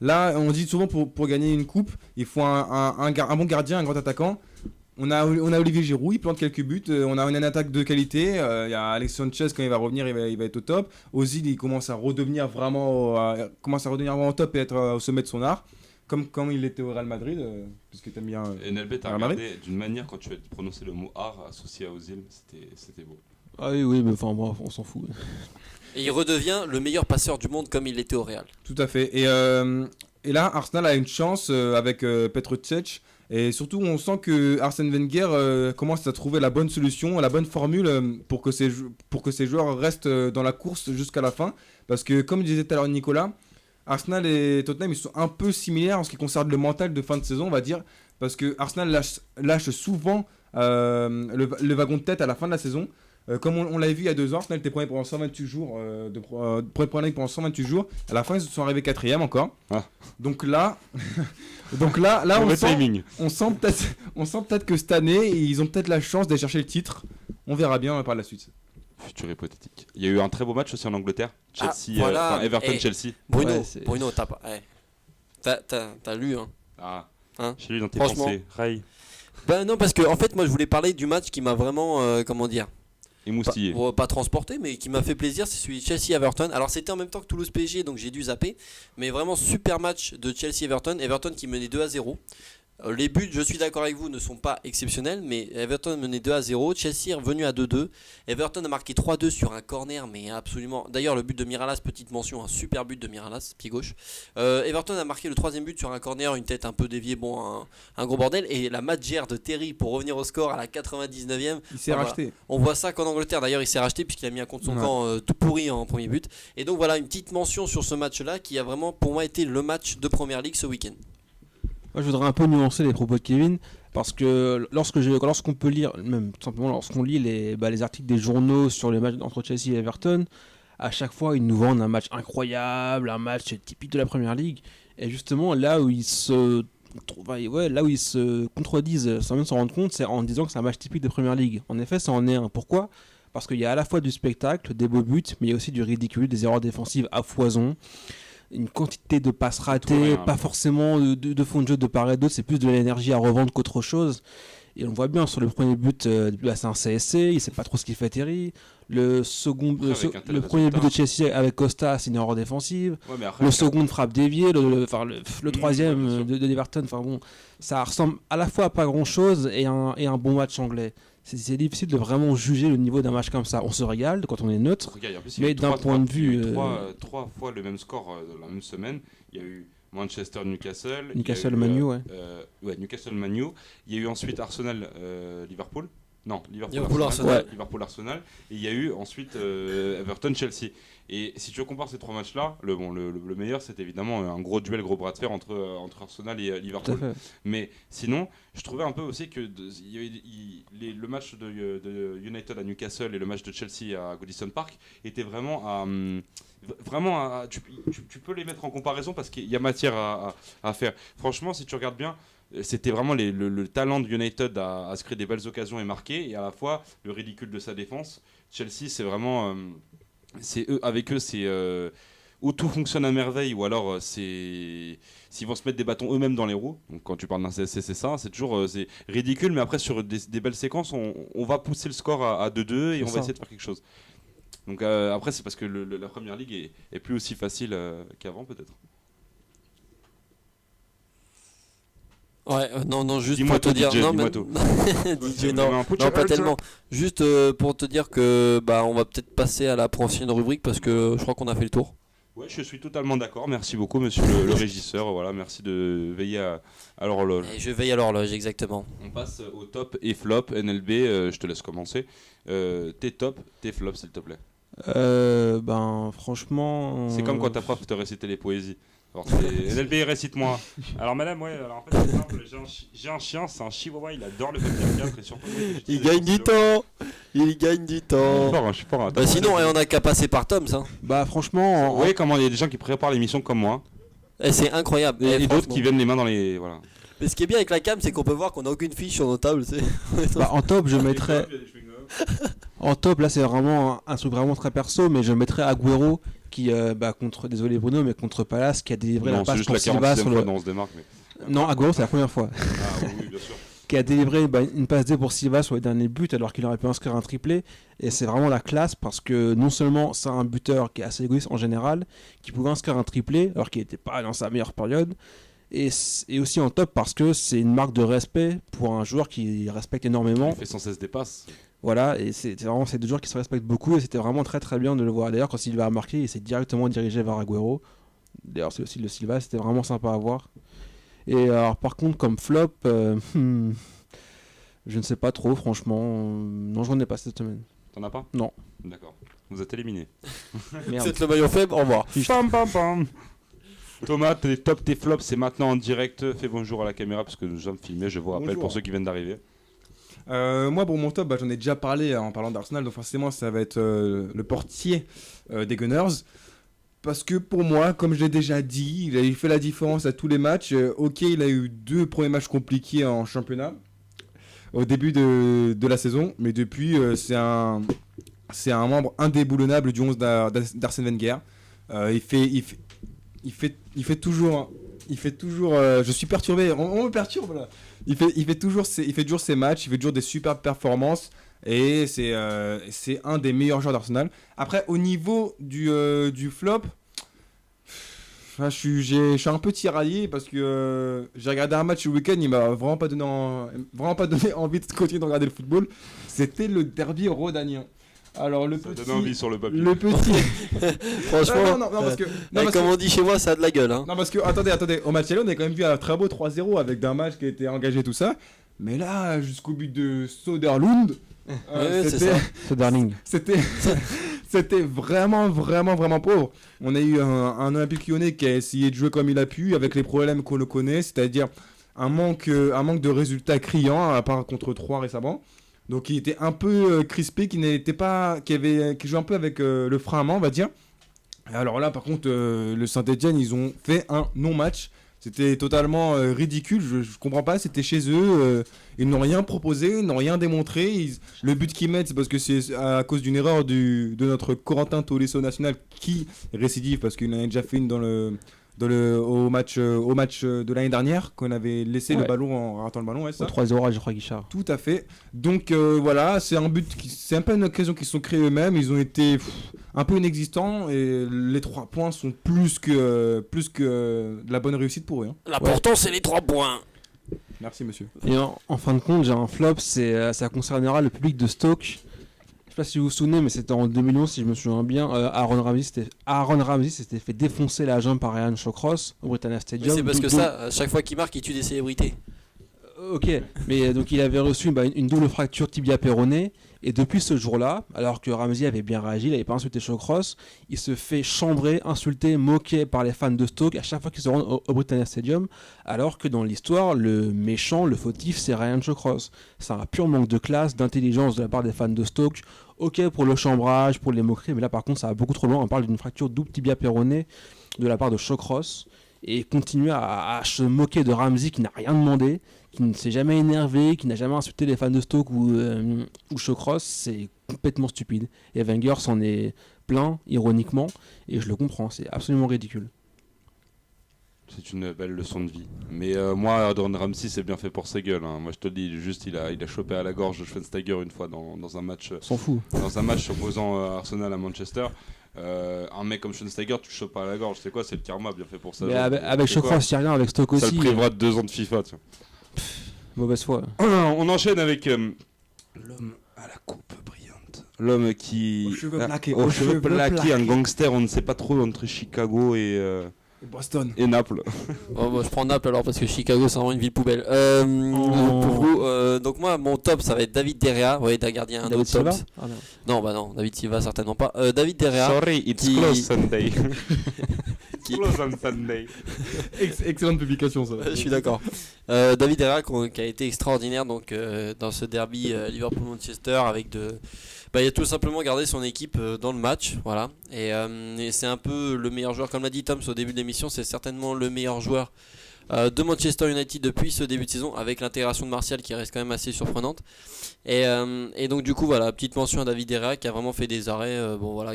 là, on dit souvent pour gagner une coupe, il faut un bon gardien, un grand attaquant. On a Olivier Giroud, il plante quelques buts. On a une attaque de qualité. Il y a Alex Sanchez, quand il va revenir, il va être au top. Ozil, il commence à redevenir vraiment au top et être au sommet de son art. Comme il était au Real Madrid, puisque t'aimes bien. NLB, t'as regardé d'une manière quand tu as prononcé le mot art associé à Ozil, c'était beau. Ah oui, mais enfin, bon, on s'en fout. Et il redevient le meilleur passeur du monde comme il l'était au Real. Tout à fait. Et là, Arsenal a une chance avec Petr Cech. Et surtout, on sent que Arsène Wenger commence à trouver la bonne solution, la bonne formule pour que ces joueurs restent dans la course jusqu'à la fin. Parce que, comme disait tout à l'heure Nicolas, Arsenal et Tottenham, ils sont un peu similaires en ce qui concerne le mental de fin de saison, on va dire. Parce que Arsenal lâche souvent le wagon de tête à la fin de la saison. Comme on l'avait vu il y a 2 ans, Arsenal était premier pendant 128 jours, pendant 128 jours. À la fin, ils sont arrivés 4e encore. Ah. Donc là, on sent peut-être que cette année, ils ont peut-être la chance d'aller chercher le titre. On verra bien par la suite. Futur hypothétique. Il y a eu un très beau match aussi en Angleterre. Everton-Chelsea. Bruno, t'as lu, hein. Ah, j'ai lu dans tes pensées. Ray. Ben non, parce que en fait, moi, je voulais parler du match qui m'a vraiment, émoustillé. Pas transporté, mais qui m'a fait plaisir, c'est celui de Chelsea-Everton. Alors c'était en même temps que Toulouse-PSG, donc j'ai dû zapper. Mais vraiment super match de Chelsea-Everton. Everton qui menait 2-0. Les buts, je suis d'accord avec vous, ne sont pas exceptionnels, mais Everton menait 2-0. Chelsea est revenu à 2-2. Everton a marqué 3-2 sur un corner, mais absolument. D'ailleurs, le but de Miralas, petite mention, un super but de Miralas, pied gauche. Everton a marqué le 3e but sur un corner, une tête un peu déviée, bon, un gros bordel. Et la matchère de Terry pour revenir au score à la 99e. Il s'est racheté. On voit ça qu'en Angleterre, d'ailleurs, il s'est racheté puisqu'il a mis un contre son camp tout pourri en premier but. Et donc voilà, une petite mention sur ce match-là qui a vraiment, pour moi, été le match de Premier League ce week-end. Moi, je voudrais un peu nuancer les propos de Kevin, parce que lorsqu'on peut lire, même tout simplement lorsqu'on lit les articles des journaux sur les matchs entre Chelsea et Everton, à chaque fois ils nous vendent un match incroyable, un match typique de la Première Ligue, et justement là où ils se contredisent sans même s'en rendre compte, c'est en disant que c'est un match typique de Première Ligue. En effet, ça en est un. Pourquoi ? Parce qu'il y a à la fois du spectacle, des beaux buts, mais il y a aussi du ridicule, des erreurs défensives à foison. Une quantité de passes ratées, pas forcément de fond de jeu de part et d'autre, c'est plus de l'énergie à revendre qu'autre chose. Et on voit bien sur le premier but, c'est un CSC, il sait pas trop ce qu'il fait Terry. Le premier but de Chelsea avec Costa, c'est une erreur défensive. Le second frappe déviée, le troisième de Everton, enfin bon, ça ressemble à la fois à pas grand chose et un bon match anglais. C'est difficile de vraiment juger le niveau d'un match comme ça. On se régale quand on est neutre, mais d'un point de vue... Trois fois le même score dans la même semaine. Il y a eu Manchester-Newcastle. Newcastle-Manu, ouais. Newcastle-Manu. Il y a eu ensuite Arsenal-Liverpool. Non, Liverpool-Arsenal. Liverpool-Arsenal. Et il y a eu ensuite Everton-Chelsea. Et si tu compares ces 3 matchs-là, le meilleur, c'est évidemment un gros duel, gros bras de fer entre Arsenal et Liverpool. Mais sinon, je trouvais un peu aussi que le match de United à Newcastle et le match de Chelsea à Goodison Park étaient vraiment tu peux les mettre en comparaison parce qu'il y a matière à faire. Franchement, si tu regardes bien, c'était vraiment le talent de United à se créer des belles occasions et marquer, et à la fois le ridicule de sa défense. Chelsea, c'est vraiment... avec eux, c'est ou tout fonctionne à merveille, ou alors s'ils vont se mettre des bâtons eux-mêmes dans les roues. Donc quand tu parles d'un CSC, c'est ça, c'est toujours c'est ridicule, mais après sur des belles séquences, on va pousser le score à 2-2 et on va essayer de faire quelque chose. Donc après, c'est parce que la Première Ligue est plus aussi facile qu'avant, peut-être. Ouais, non, juste dis-moi pour te dire. DJ, Non, dis-moi DJ, non, pas tellement. Juste pour te dire que on va peut-être passer à la prochaine rubrique parce que je crois qu'on a fait le tour. Ouais, je suis totalement d'accord. Merci beaucoup, monsieur le régisseur. Voilà, merci de veiller à l'horloge. Et je veille à l'horloge, exactement. On passe au top et flop. NLB, je te laisse commencer. Tes top, tes flops, s'il te plaît. Franchement. C'est comme quand ta prof te récitait les poésies. Alors, NLB, récite-moi. Alors, madame, ouais, alors en fait, c'est simple. J'ai un chien, c'est un chihuahua, il adore le papier 4 et surtout. Il gagne du temps. Je suis fort. Sinon, on a qu'à passer par Tom, ça. Franchement. Vous voyez comment il y a des gens qui préparent l'émission comme moi. Et c'est incroyable. Et d'autres qui viennent les mains dans les. Voilà. Mais ce qui est bien avec la cam, c'est qu'on peut voir qu'on n'a aucune fiche sur nos tables. En top, je mettrais. En top, là, c'est vraiment un truc vraiment très perso, mais je mettrais Agüero qui, désolé Bruno, mais contre Palace, qui a délivré la passe pour Silva sur le. Non, Agüero, c'est la première fois. Ah oui, bien sûr. Qui a délivré une passe D pour Silva sur les derniers buts alors qu'il aurait pu inscrire un triplé. Et c'est vraiment la classe parce que non seulement c'est un buteur qui est assez égoïste en général, qui pouvait inscrire un triplé alors qu'il n'était pas dans sa meilleure période. Et aussi en top parce que c'est une marque de respect pour un joueur qui respecte énormément. Il fait sans cesse des passes. Voilà, et c'est vraiment ces deux joueurs qui se respectent beaucoup et c'était vraiment très très bien de le voir. D'ailleurs, quand Silva a marqué, il s'est directement dirigé vers Agüero. D'ailleurs, c'est aussi le Silva, c'était vraiment sympa à voir. Et alors, par contre, comme flop, je ne sais pas trop, franchement. Non, j'en ai pas cette semaine. T'en as pas ? Non. D'accord. Vous êtes éliminé. Merde. C'est le maillot faible, au revoir. Pam, pam, pam. Thomas, tes top, tes flops, c'est maintenant en direct. Fais bonjour à la caméra parce que nous sommes filmés, je vous rappelle, Bonjour. pour ceux qui viennent d'arriver. Moi, pour mon top, j'en ai déjà parlé en parlant d'Arsenal, donc forcément, ça va être le portier des Gunners. Parce que pour moi, comme je l'ai déjà dit, il a fait la différence à tous les matchs. Ok, il a eu 2 premiers matchs compliqués en championnat au début de la saison, mais depuis, c'est un membre indéboulonnable du 11 d'Arsène Wenger. Il fait toujours. Je suis perturbé. On me perturbe là. Il fait toujours ses matchs. Il fait toujours des superbes performances. Et c'est un des meilleurs joueurs d'Arsenal. Après, au niveau du flop, je suis un peu tiraillé parce que j'ai regardé un match le week-end. Il m'a vraiment pas donné envie de continuer de regarder le football. C'était le derby rhodanien. Alors Ça donne envie sur le papier. Le petit. Franchement, non, parce que comme on dit chez moi, ça a de la gueule. Hein. Non, parce que, attendez, au match aller, on a quand même vu un très beau 3-0 avec d'un match qui a été engagé, tout ça. Mais là, jusqu'au but de Söderlund, c'était vraiment pauvre. On a eu un Olympique Lyonnais qui a essayé de jouer comme il a pu, avec les problèmes qu'on le connaît, c'est-à-dire un manque de résultats criants, à part contre 3 récemment. Donc il était un peu crispé, qui jouait un peu avec le frein à main, on va dire. Alors là, par contre, le Saint-Etienne, ils ont fait un non-match. C'était totalement ridicule, je comprends pas, c'était chez eux, ils n'ont rien proposé, ils n'ont rien démontré. Le but qu'ils mettent, c'est parce que c'est à cause d'une erreur de notre Corentin Tolisso national qui récidive, parce qu'il en a déjà fait une au match de l'année dernière, qu'on avait laissé le ballon en ratant le ballon. Ouais, ça. Au 3-0, je crois, Guichard. Tout à fait. Donc voilà, c'est un peu une occasion qu'ils se sont créés eux-mêmes. Ils ont été un peu inexistants et les 3 points sont plus que de la bonne réussite pour eux. Hein. L'important, c'est les 3 points. Merci, monsieur. Et en fin de compte, j'ai un flop, ça concernera le public de Stoke. Je sais pas si vous vous souvenez, mais c'était en 2011, si je me souviens bien. Aaron Ramsey s'était fait défoncer la jambe par Ryan Shawcross au Britannia Stadium. Mais c'est parce que ça, à chaque fois qu'il marque, il tue des célébrités. Ok, mais donc il avait reçu une double fracture tibia-péroné. Et depuis ce jour-là, alors que Ramsey avait bien réagi, il n'avait pas insulté Shawcross, il se fait chambrer, insulter, moquer par les fans de Stoke à chaque fois qu'ils se rendent au Britannia Stadium, alors que dans l'histoire, le méchant, le fautif, c'est Ryan Shawcross. C'est un pur manque de classe, d'intelligence de la part des fans de Stoke. Ok pour le chambrage, pour les moqueries, mais là par contre ça va beaucoup trop loin. On parle d'une fracture double tibia-péroné de la part de Shawcross. Et continuer à se moquer de Ramsey qui n'a rien demandé, qui ne s'est jamais énervé, qui n'a jamais insulté les fans de Stoke ou Shawcross, c'est complètement stupide. Et Wenger s'en est plaint ironiquement, et je le comprends, c'est absolument ridicule. C'est une belle leçon de vie. Mais moi, Aaron Ramsey, c'est bien fait pour sa gueule. Hein. Moi, je te le dis, juste, il a chopé à la gorge Schweinsteiger une fois dans un match. S'en fout. Dans un match opposant Arsenal à Manchester. Un mec comme Schweinsteiger, tu le chopes pas à la gorge. C'est quoi ? C'est le karma bien fait pour ça. Mais avec Shawcross, il n'y a rien, avec Stoke aussi. Ça le privera de 2 ans de FIFA. Tiens. Mauvaise foi. On enchaîne avec l'homme à la coupe brillante. L'homme qui... Aux cheveux plaqués. Aux cheveux plaqués, un gangster, on ne sait pas trop, entre Chicago et Boston. et Naples. Je prends Naples alors parce que Chicago c'est vraiment une ville poubelle. Pour vous, donc moi mon top ça va être David De Gea, gardien un David autre top. Silva Non, David Silva certainement pas. David De Gea. Sorry, it's qui- close Sunday. qui- Close on Sunday. Excellente publication ça. Je suis d'accord. David De Gea qui a été extraordinaire donc dans ce derby Liverpool-Manchester avec il a tout simplement gardé son équipe dans le match, voilà. Et c'est un peu le meilleur joueur, comme l'a dit Tom au début de l'émission, c'est certainement le meilleur joueur de Manchester United depuis ce début de saison, avec l'intégration de Martial qui reste quand même assez surprenante. Et donc du coup voilà, petite mention à David De Gea qui a vraiment fait des arrêts,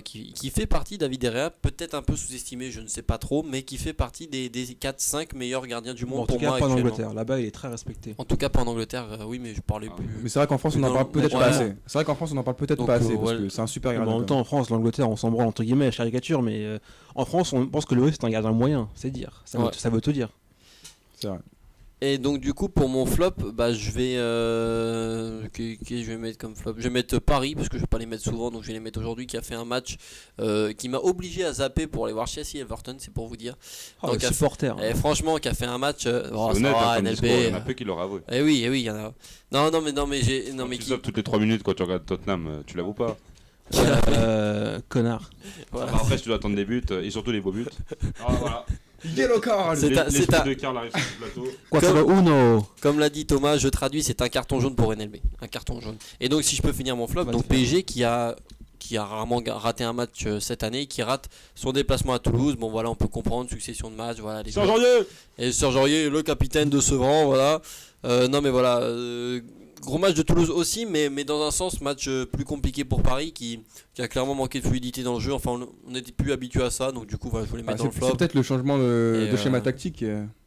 qui fait partie, David De Gea, peut-être un peu sous-estimé, je ne sais pas trop, mais qui fait partie des 4-5 meilleurs gardiens du monde en pour tout cas, moi pas en actuellement. Angleterre. Là-bas, il est très respecté. En tout cas pas en Angleterre, oui, mais je parlais plus. Mais c'est vrai qu'en France on en Non, parle peut-être ouais. pas assez. C'est vrai qu'en France on en parle peut-être Donc, pas assez parce ouais. que c'est un super Mais gardien. en même temps, en France, l'Angleterre, on s'en branle entre guillemets, la caricature, mais en France, on pense que le c'est un gardien moyen, c'est dire. Ça veut tout dire. C'est vrai. Et donc du coup pour mon flop, je vais je vais mettre comme flop. Je vais mettre Paris parce que je vais pas les mettre souvent, donc je vais les mettre aujourd'hui, qui a fait un match qui m'a obligé à zapper pour aller voir Chelsea Everton, c'est pour vous dire. Oh, Donc, le supporter. Et franchement, qui a fait un match. C'est Ça honnête, va, comme NLB. discours, il y en a peu qui l'auraient avoué. Eh oui, il y en a. Non mais Tu qui. zappes toutes les 3 minutes quand tu regardes Tottenham, tu l'avoues pas. Connard. Voilà. Après, tu dois attendre des buts, et surtout les beaux buts. Ah, voilà. Yellow card. C'est un- L'esprit de Karl arrive sur le plateau. Quattro uno. Comme l'a dit Thomas, je traduis, c'est un carton jaune pour NLB. Un carton jaune. Et donc, si je peux finir mon flop, Vas-y, donc fais. PSG qui a rarement raté un match cette année, qui rate son déplacement à Toulouse. Bon, voilà, on peut comprendre, succession de matchs. Voilà, les Serge Aurier. Et Serge Aurier, le capitaine de Sevran, voilà. Non, mais voilà. Gros match de Toulouse aussi, mais dans un sens, match plus compliqué pour Paris qui a clairement manqué de fluidité dans le jeu. Enfin, on n'était plus habitué à ça, donc du coup, voilà, je voulais mettre dans le flop. C'est peut-être le changement de Et, schéma tactique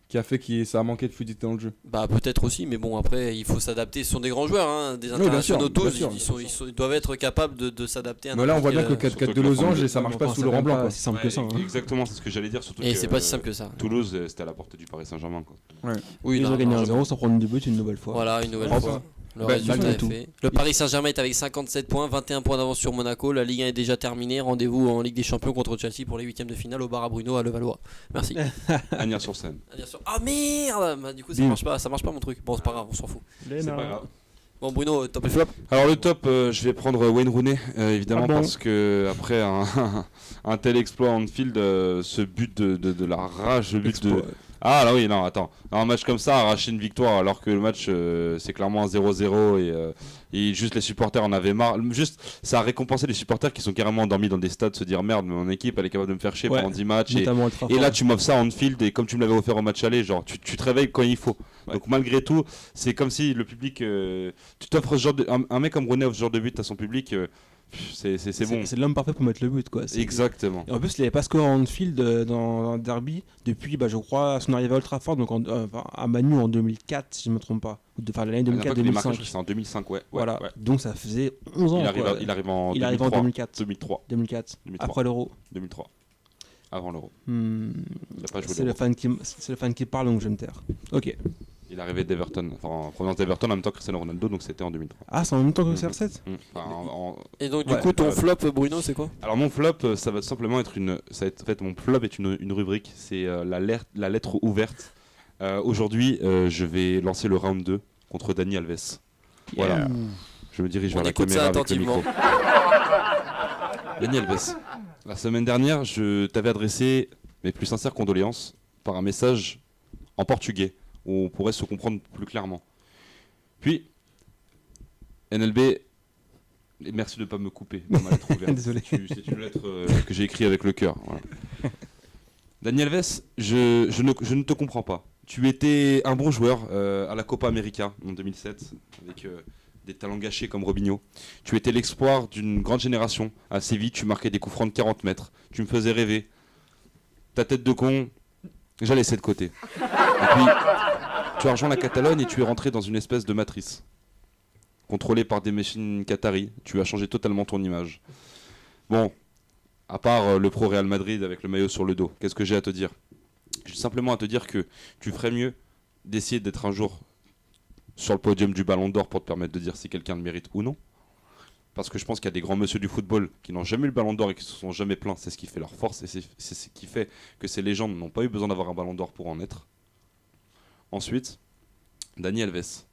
qui a fait que ça a manqué de fluidité dans le jeu. Bah peut-être aussi, mais bon après il faut s'adapter. Ce sont des grands joueurs, hein, des Oui, bien sûr, internationaux tous. bien sûr. Ils doivent être capables de s'adapter. À Mais là on voit bien que le n'importe 4-4 de Losange et ça marche pas sous Laurent Blanc. quoi. C'est simple que ça. hein. Exactement, c'est ce que j'allais dire. Surtout Et que, c'est pas si simple que ça. Toulouse, c'était à la portée du Paris Saint-Germain. Quoi. Oui, Ils non, ont gagné non, 1-0 sans prendre de but une nouvelle fois. Voilà, une nouvelle Bravo. fois. Le Bah, résultat malgré est tout. fait. Le Paris Saint-Germain est avec 57 points, 21 points d'avance sur Monaco. La Ligue 1 est déjà terminée. Rendez-vous en Ligue des Champions contre Chelsea pour les 8ème de finale au bar à Bruno à Levallois. Merci. Agnières-sur-Seine. Bien sûr. Ah merde, du coup ça Bim. marche pas mon truc. Bon c'est pas grave, on s'en fout. C'est pas grave. Bon Bruno, top et flop. Alors le top, je vais prendre Wayne Rooney, évidemment, Ah bon parce que après un tel exploit en field, ce but de la rage, le but de... Ah là oui, non, attends. Un match comme ça, arracher une victoire alors que le match c'est clairement un 0-0 et juste les supporters en avaient marre. Juste, ça a récompensé les supporters qui sont carrément endormis dans des stades, se dire merde, mais mon équipe elle est capable de me faire chier Ouais, pendant 10 matchs. Notamment Old Trafford. Et là tu m'offres ça en field et comme tu me l'avais offert au match aller, genre tu te réveilles quand il faut. Ouais. Donc malgré tout, c'est comme si le public, tu t'offres ce genre un mec comme Rooney offre ce genre de but à son public, c'est bon. C'est l'homme parfait pour mettre le but, quoi. Exactement. Et en plus, il n'avait pas scoré en field dans un derby depuis, je crois, son arrivée à Old Trafford, donc à Manu en 2004, si je ne me trompe pas. Enfin, l'année La dernière fois qu'il est marqué, 2004-2005. je crois que c'est en 2005, ouais. Voilà, ouais. donc ça faisait 11 ans. Il arrive, quoi. il arrive en Il arrive en 2004. 2003. 2004, 2003. après l'Euro. 2003. Avant l'Euro. Hmm, Il n'a pas joué c'est le fan qui parle, donc je vais me taire. Ok. Il est arrivé d'Everton, enfin en provenance d'Everton en même temps que Cristiano Ronaldo, donc c'était en 2003. Ah, c'est en même temps que CR7 Enfin, Et donc du Ouais. coup ton flop Bruno c'est quoi? Alors mon flop, ça va tout simplement être en fait mon flop est une rubrique, c'est la lettre ouverte. Aujourd'hui, je vais lancer le round 2 contre Dani Alves. Voilà. Je me dirige On vers la écoute caméra ça avec le micro. Dani Alves, la semaine dernière, je t'avais adressé mes plus sincères condoléances par un message en portugais où on pourrait se comprendre plus clairement. Puis, NLB, et merci de ne pas me couper dans ma lettre ouverte. Désolé. C'est une lettre que j'ai écrite avec le cœur. Voilà. Dani Alves, je ne te comprends pas. Tu étais un bon joueur à la Copa América en 2007 avec des talents gâchés comme Robinho. Tu étais l'espoir d'une grande génération. À Séville, tu marquais des coups francs de 40 mètres. Tu me faisais rêver. Ta tête de con, j'ai laissé de côté. Et puis, tu as rejoint la Catalogne et tu es rentré dans une espèce de matrice. Contrôlé par des machines qataris, tu as changé totalement ton image. Bon, à part le pro Real Madrid avec le maillot sur le dos, qu'est-ce que j'ai à te dire? J'ai simplement à te dire que tu ferais mieux d'essayer d'être un jour sur le podium du Ballon d'Or pour te permettre de dire si quelqu'un le mérite ou non. Parce que je pense qu'il y a des grands messieurs du football qui n'ont jamais eu le Ballon d'Or et qui se sont jamais plaints. C'est ce qui fait leur force et c'est ce qui fait que ces légendes n'ont pas eu besoin d'avoir un Ballon d'Or pour en être. Ensuite, Dani Alves.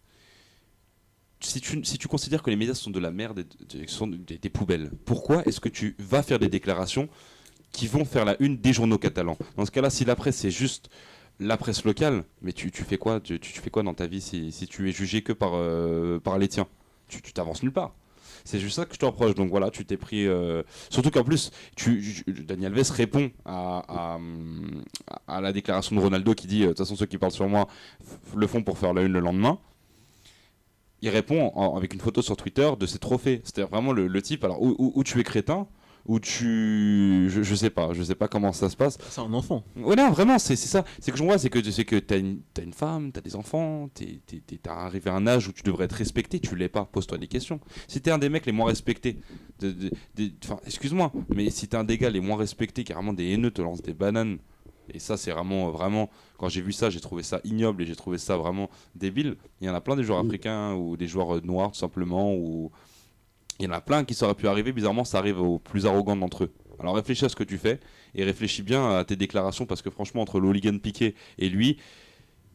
Si tu considères que les médias sont de la merde et sont des poubelles, pourquoi est-ce que tu vas faire des déclarations qui vont faire la une des journaux catalans? Dans ce cas-là, si la presse c'est juste la presse locale, mais tu fais quoi tu fais quoi dans ta vie si tu es jugé que par les tiens? Tu t'avances nulle part. C'est juste ça que je te reproche. Donc voilà, tu t'es pris. Surtout qu'en plus, Dani Alves répond à la déclaration de Ronaldo qui dit de toute façon, ceux qui parlent sur moi le font pour faire la une le lendemain. Il répond avec une photo sur Twitter de ses trophées. C'est-à-dire vraiment le type. Alors, où tu es crétin, où tu. Je sais pas comment ça se passe. C'est un enfant. Ouais, non, vraiment, c'est ça. C'est que je vois, c'est que t'as une femme, t'as des enfants, t'as arrivé à un âge où tu devrais être respecté, tu l'es pas, pose-toi des questions. Si t'es un des mecs les moins respectés, excuse-moi, mais si t'es un des gars les moins respectés, carrément des haineux te lancent des bananes, et ça c'est vraiment, quand j'ai vu ça, j'ai trouvé ça ignoble et j'ai trouvé ça vraiment débile. Il y en a plein des joueurs africains ou des joueurs noirs tout simplement, ou il y en a plein qui ça aurait pu arriver, bizarrement ça arrive aux plus arrogants d'entre eux. Alors réfléchis à ce que tu fais et réfléchis bien à tes déclarations parce que franchement entre l'hooligan Piqué et lui,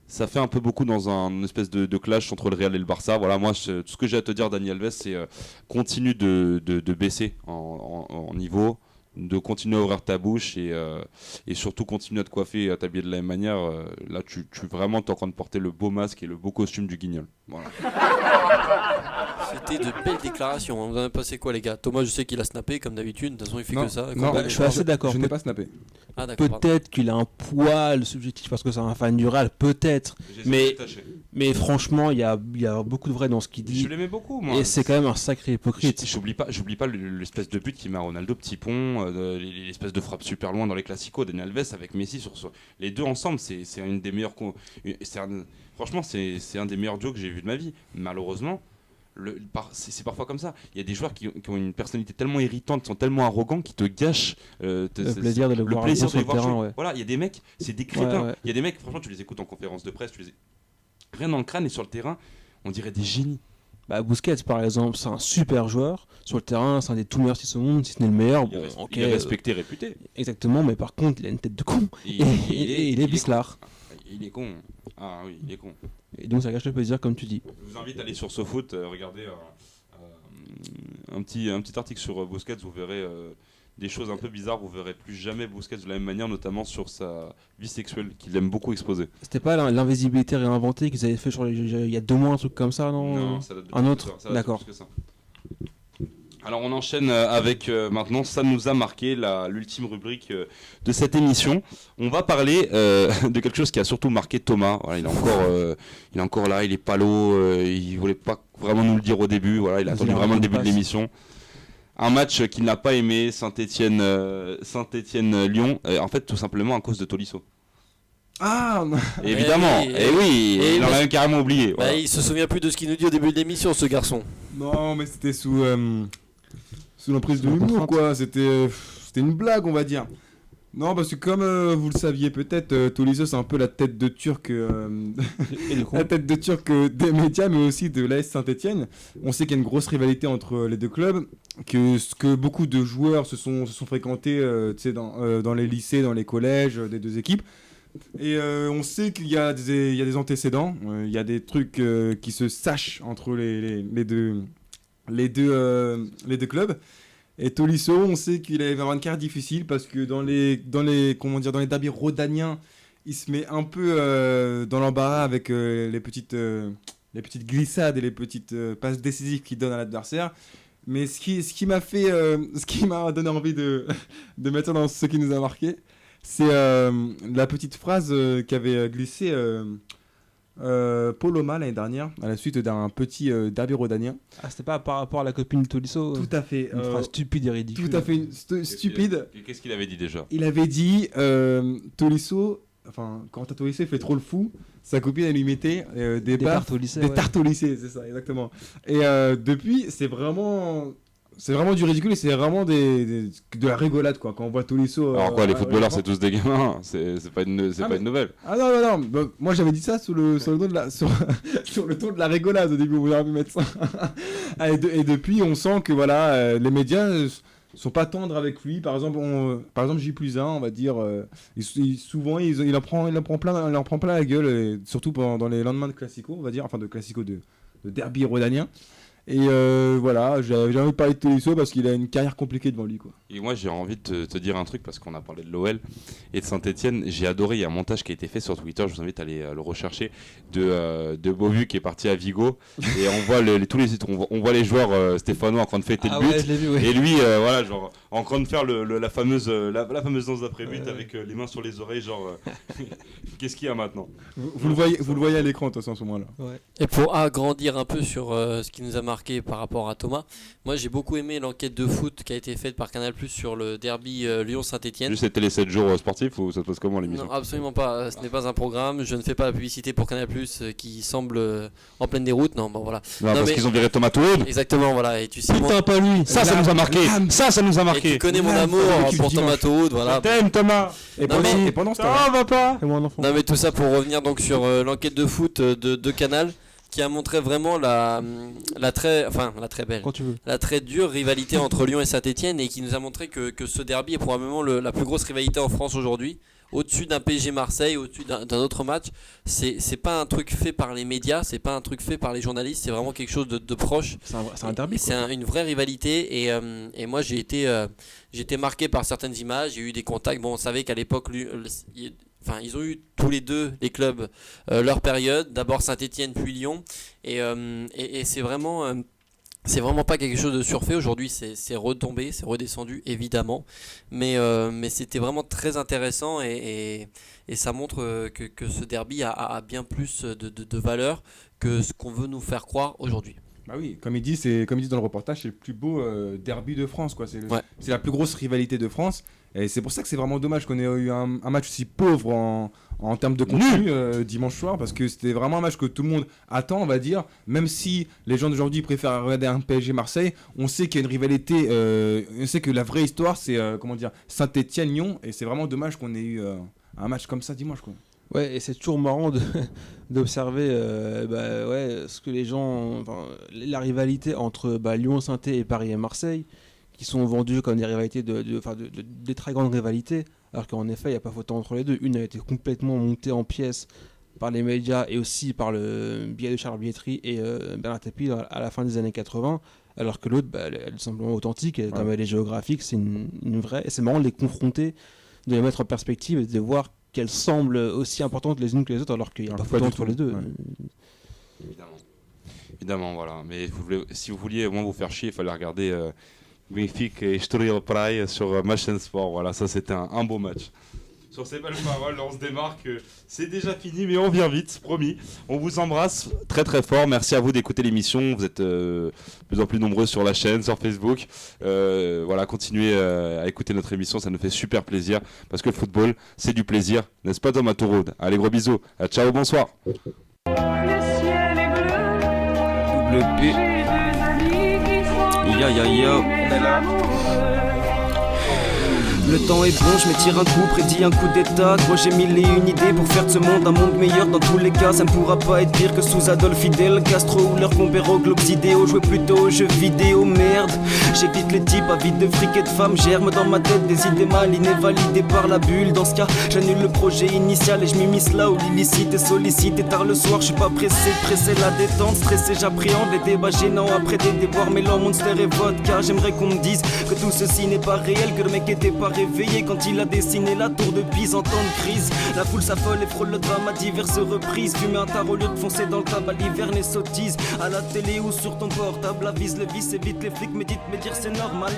ça fait un peu beaucoup dans un espèce de clash entre le Real et le Barça. Voilà, moi tout ce que j'ai à te dire Dani Alves, c'est continue de baisser en niveau, de continuer à ouvrir ta bouche et surtout continuer à te coiffer et à t'habiller de la même manière. Là tu vraiment t'es en train de porter le beau masque et le beau costume du Guignol. Voilà. C'était de belles déclarations. Vous en avez passé quoi, les gars? Thomas, je sais qu'il a snappé comme d'habitude. De toute façon, il fait Non, que ça. non, Je suis assez d'accord. Je n'ai pas snappé. Ah, d'accord. Peut-être qu'il a un poil subjectif parce que c'est un fan du Real, peut-être. Mais franchement, il y a beaucoup de vrai dans ce qu'il dit. Je l'aimais beaucoup, moi. Et c'est quand même un sacré hypocrite. J'oublie pas l'espèce de but qu'il met à Ronaldo, petit pont, l'espèce de frappe super loin dans les classicos. Dani Alves avec Messi les deux ensemble, c'est une des meilleures. Franchement, c'est un des meilleurs duos que j'ai vu de ma vie. Malheureusement. C'est parfois comme ça. Il y a des joueurs qui ont une personnalité tellement irritante, sont tellement arrogants, qui te gâchent le plaisir de le voir sur le terrain. Ouais. Voilà, il y a des mecs, c'est des crétins. Ouais. Il y a des mecs, franchement, tu les écoutes en conférence de presse, rien dans le crâne et sur le terrain, on dirait des génies. Bah, Busquets, par exemple, c'est un super joueur. Sur le terrain, c'est un des tout meilleurs 6 au monde, si ce n'est le meilleur. Il est respecté, réputé. Exactement, mais par contre, il a une tête de con. Il est bislard. Il est con. Ah oui, il est con. Et donc ça gâche le plaisir, comme tu dis. Je vous invite à aller sur SoFoot, regarder un petit article sur Busquets, vous verrez des choses un peu bizarres, vous verrez plus jamais Busquets de la même manière, notamment sur sa vie sexuelle, qu'il aime beaucoup exposer. C'était pas l'invisibilité réinventée qu'ils avaient fait il y a 2 mois, un truc comme ça, non? Non, ça date de un autre. D'accord. Alors on enchaîne avec maintenant, ça nous a marqué l'ultime rubrique de cette émission. On va parler de quelque chose qui a surtout marqué Thomas. Voilà, il est encore là, il est palo, il voulait pas vraiment nous le dire au début. Voilà, il a attendu vraiment le début de l'émission. Un match qu'il n'a pas aimé, Saint-Étienne-Lyon, en fait tout simplement à cause de Tolisso. Ah évidemment, il en a même carrément oublié. Voilà. Il se souvient plus de ce qu'il nous dit au début de l'émission, ce garçon. Non, mais c'était sous l'emprise de l'humour, quoi. C'était une blague, on va dire. Non, parce que comme vous le saviez peut-être, Tolisso c'est un peu la tête de Turc, la tête de Turc des médias, mais aussi de l'AS Saint-Etienne. On sait qu'il y a une grosse rivalité entre les deux clubs, que beaucoup de joueurs se sont fréquentés dans les lycées, dans les collèges des deux équipes. Et on sait qu'il y a des antécédents, il y a des trucs qui se sachent entre les deux clubs. Et Tolisso, on sait qu'il avait une carrière difficile parce que dans les derbys rhodaniens, il se met un peu dans l'embarras avec les petites glissades et les petites passes décisives qu'il donne à l'adversaire. Mais ce qui m'a donné envie de mettre ça dans ce qui nous a marqué, c'est la petite phrase qu'avait glissée Paul Loma l'année dernière à la suite d'un petit derby rhodanien. Ah, c'était pas par rapport à la copine de Tolisso? Tout à fait. Une phrase stupide et ridicule. Tout à fait stupide. Qu'est-ce qu'il avait dit déjà? Il avait dit Tolisso, quand Tolisso fait trop le fou, sa copine elle lui mettait des tartes au lycée. Des tartes au lycée, c'est ça, exactement. Et depuis, c'est vraiment c'est vraiment du ridicule et c'est vraiment de la rigolade quoi. Quand on voit Tolisso. Alors quoi, les footballeurs c'est tous des gamins, c'est pas une nouvelle. Ah non, bah, moi j'avais dit ça sur le ton de la sur le ton de la rigolade au début, on aurait pu mettre ça. Et depuis on sent que voilà, les médias sont pas tendres avec lui. Par exemple J+1, on va dire, souvent il en prend plein la gueule, et surtout dans les lendemains de Classico, on va dire, enfin de Classico de derby rhodanien. Et voilà, j'ai envie de parler de Tolisso parce qu'il a une carrière compliquée devant lui quoi. Et moi j'ai envie de te dire un truc parce qu'on a parlé de l'OL et de Saint-Etienne. J'ai adoré, il y a un montage qui a été fait sur Twitter, je vous invite à aller le rechercher, de Beauvu qui est parti à Vigo et on voit on voit les joueurs stéphanois en train de fêter le but. Ouais, je l'ai vu, ouais. Et lui voilà, genre en train de faire la fameuse danse d'après-but avec les mains sur les oreilles, genre qu'est-ce qu'il y a maintenant. Vous le voyez à l'écran de toute façon à ce moment-là. Ouais. Et pour agrandir un peu sur ce qui nous a marqué par rapport à Thomas, moi j'ai beaucoup aimé l'enquête de foot qui a été faite par Canal+ sur le derby Lyon-Saint-Etienne. Juste c'était les 7 jours sportifs ou ça se passe comment l'émission? Non, absolument pas, ce n'est pas un programme, je ne fais pas la publicité pour Canal+ qui semble en pleine déroute. Non, bon voilà. Non, parce qu'ils ont viré Thomas Touré. Exactement, voilà, et tu sais Putain, pas lui. Ça nous a marqué. Ça nous a marqué. Et tu connais mon amour pour Thomas Touré, voilà. T'aimes Thomas. Et pendant ce temps Ça va pas. C'est mon enfant. Non mais tout ça pour revenir donc sur l'enquête de foot de Canal, qui a montré vraiment la très belle, Quand tu veux. la très dure rivalité entre Lyon et Saint-Etienne, et qui nous a montré que ce derby est probablement la plus grosse rivalité en France aujourd'hui, au-dessus d'un PSG Marseille, au-dessus d'un autre match. C'est pas un truc fait par les médias, c'est pas un truc fait par les journalistes, c'est vraiment quelque chose de proche. C'est un derby. C'est une vraie rivalité, et moi j'ai été marqué par certaines images, j'ai eu des contacts. Bon, on savait qu'à l'époque ils ont eu tous les deux, les clubs, leur période. D'abord Saint-Etienne puis Lyon, et c'est vraiment pas quelque chose de surfait. Aujourd'hui c'est retombé, c'est redescendu évidemment, mais c'était vraiment très intéressant, et ça montre que ce derby a bien plus de valeur que ce qu'on veut nous faire croire aujourd'hui. Bah oui, comme il dit dans le reportage, c'est le plus beau derby de France quoi. C'est la plus grosse rivalité de France. Et c'est pour ça que c'est vraiment dommage qu'on ait eu un match aussi pauvre en termes de contenu dimanche soir, parce que c'était vraiment un match que tout le monde attend, on va dire. Même si les gens d'aujourd'hui préfèrent regarder un PSG Marseille, on sait qu'il y a une rivalité, on sait que la vraie histoire c'est Saint-Etienne-Lyon, et c'est vraiment dommage qu'on ait eu un match comme ça dimanche quoi. Ouais, et c'est toujours marrant d'observer ce que les gens, la rivalité entre Lyon, Saint-Etienne et Paris et Marseille, qui sont vendus comme des rivalités des très grandes rivalités, alors qu'en effet il n'y a pas photo entre les deux. Une a été complètement montée en pièces par les médias et aussi par le biais de Charles Bietri et Bernard Tapie à la fin des années 80, alors que l'autre elle est simplement authentique, et comme elle est géographique, c'est une vraie, et c'est marrant de les confronter, de les mettre en perspective et de voir qu'elles semblent aussi importantes les unes que les autres, alors qu'il n'y a pas photo entre les deux. Ouais. Évidemment, voilà. Mais si vous vouliez au moins vous faire chier, il fallait regarder Benfica et Estoril Praia sur Match & Sport. Voilà, ça c'était un beau match. Sur ces belles paroles, on se démarque. C'est déjà fini, mais on vient vite, promis. On vous embrasse très très fort. Merci à vous d'écouter l'émission. Vous êtes de plus en plus nombreux sur la chaîne, sur Facebook. Voilà, continuez à écouter notre émission, ça nous fait super plaisir. Parce que le football, c'est du plaisir, n'est-ce pas Thomas Touré? Allez, gros bisous. Ciao, bonsoir. Double P. On est là. Le temps est bon, je me tire un coup, prédit un coup d'état. Gros, j'ai mille et une idées pour faire de ce monde un monde meilleur. Dans tous les cas, ça ne pourra pas être pire que sous Adolphe Fidel Castro ou leurs compères globes idéaux. Jouer plutôt aux jeux vidéo, merde. J'évite les types avides de fric et de femmes. Germe dans ma tête des idées malignes validées par la bulle. Dans ce cas, j'annule le projet initial et je m'immisce là où l'illicite est sollicité. Tard le soir, je suis pas pressé la détente. Stressé, j'appréhende les débats gênants. Après des déboires mêlant Monster et vodka. J'aimerais qu'on me dise que tout ceci n'est pas réel, que le mec était pas réveillé quand il a dessiné la tour de Pise en temps de crise. La foule s'affole et frôle le drame à diverses reprises. Fumer un tarot au lieu de foncer dans le tabac, l'hiver et sottise. À la télé ou sur ton portable, avise le vice, évite les flics, médite, mais dire c'est normal.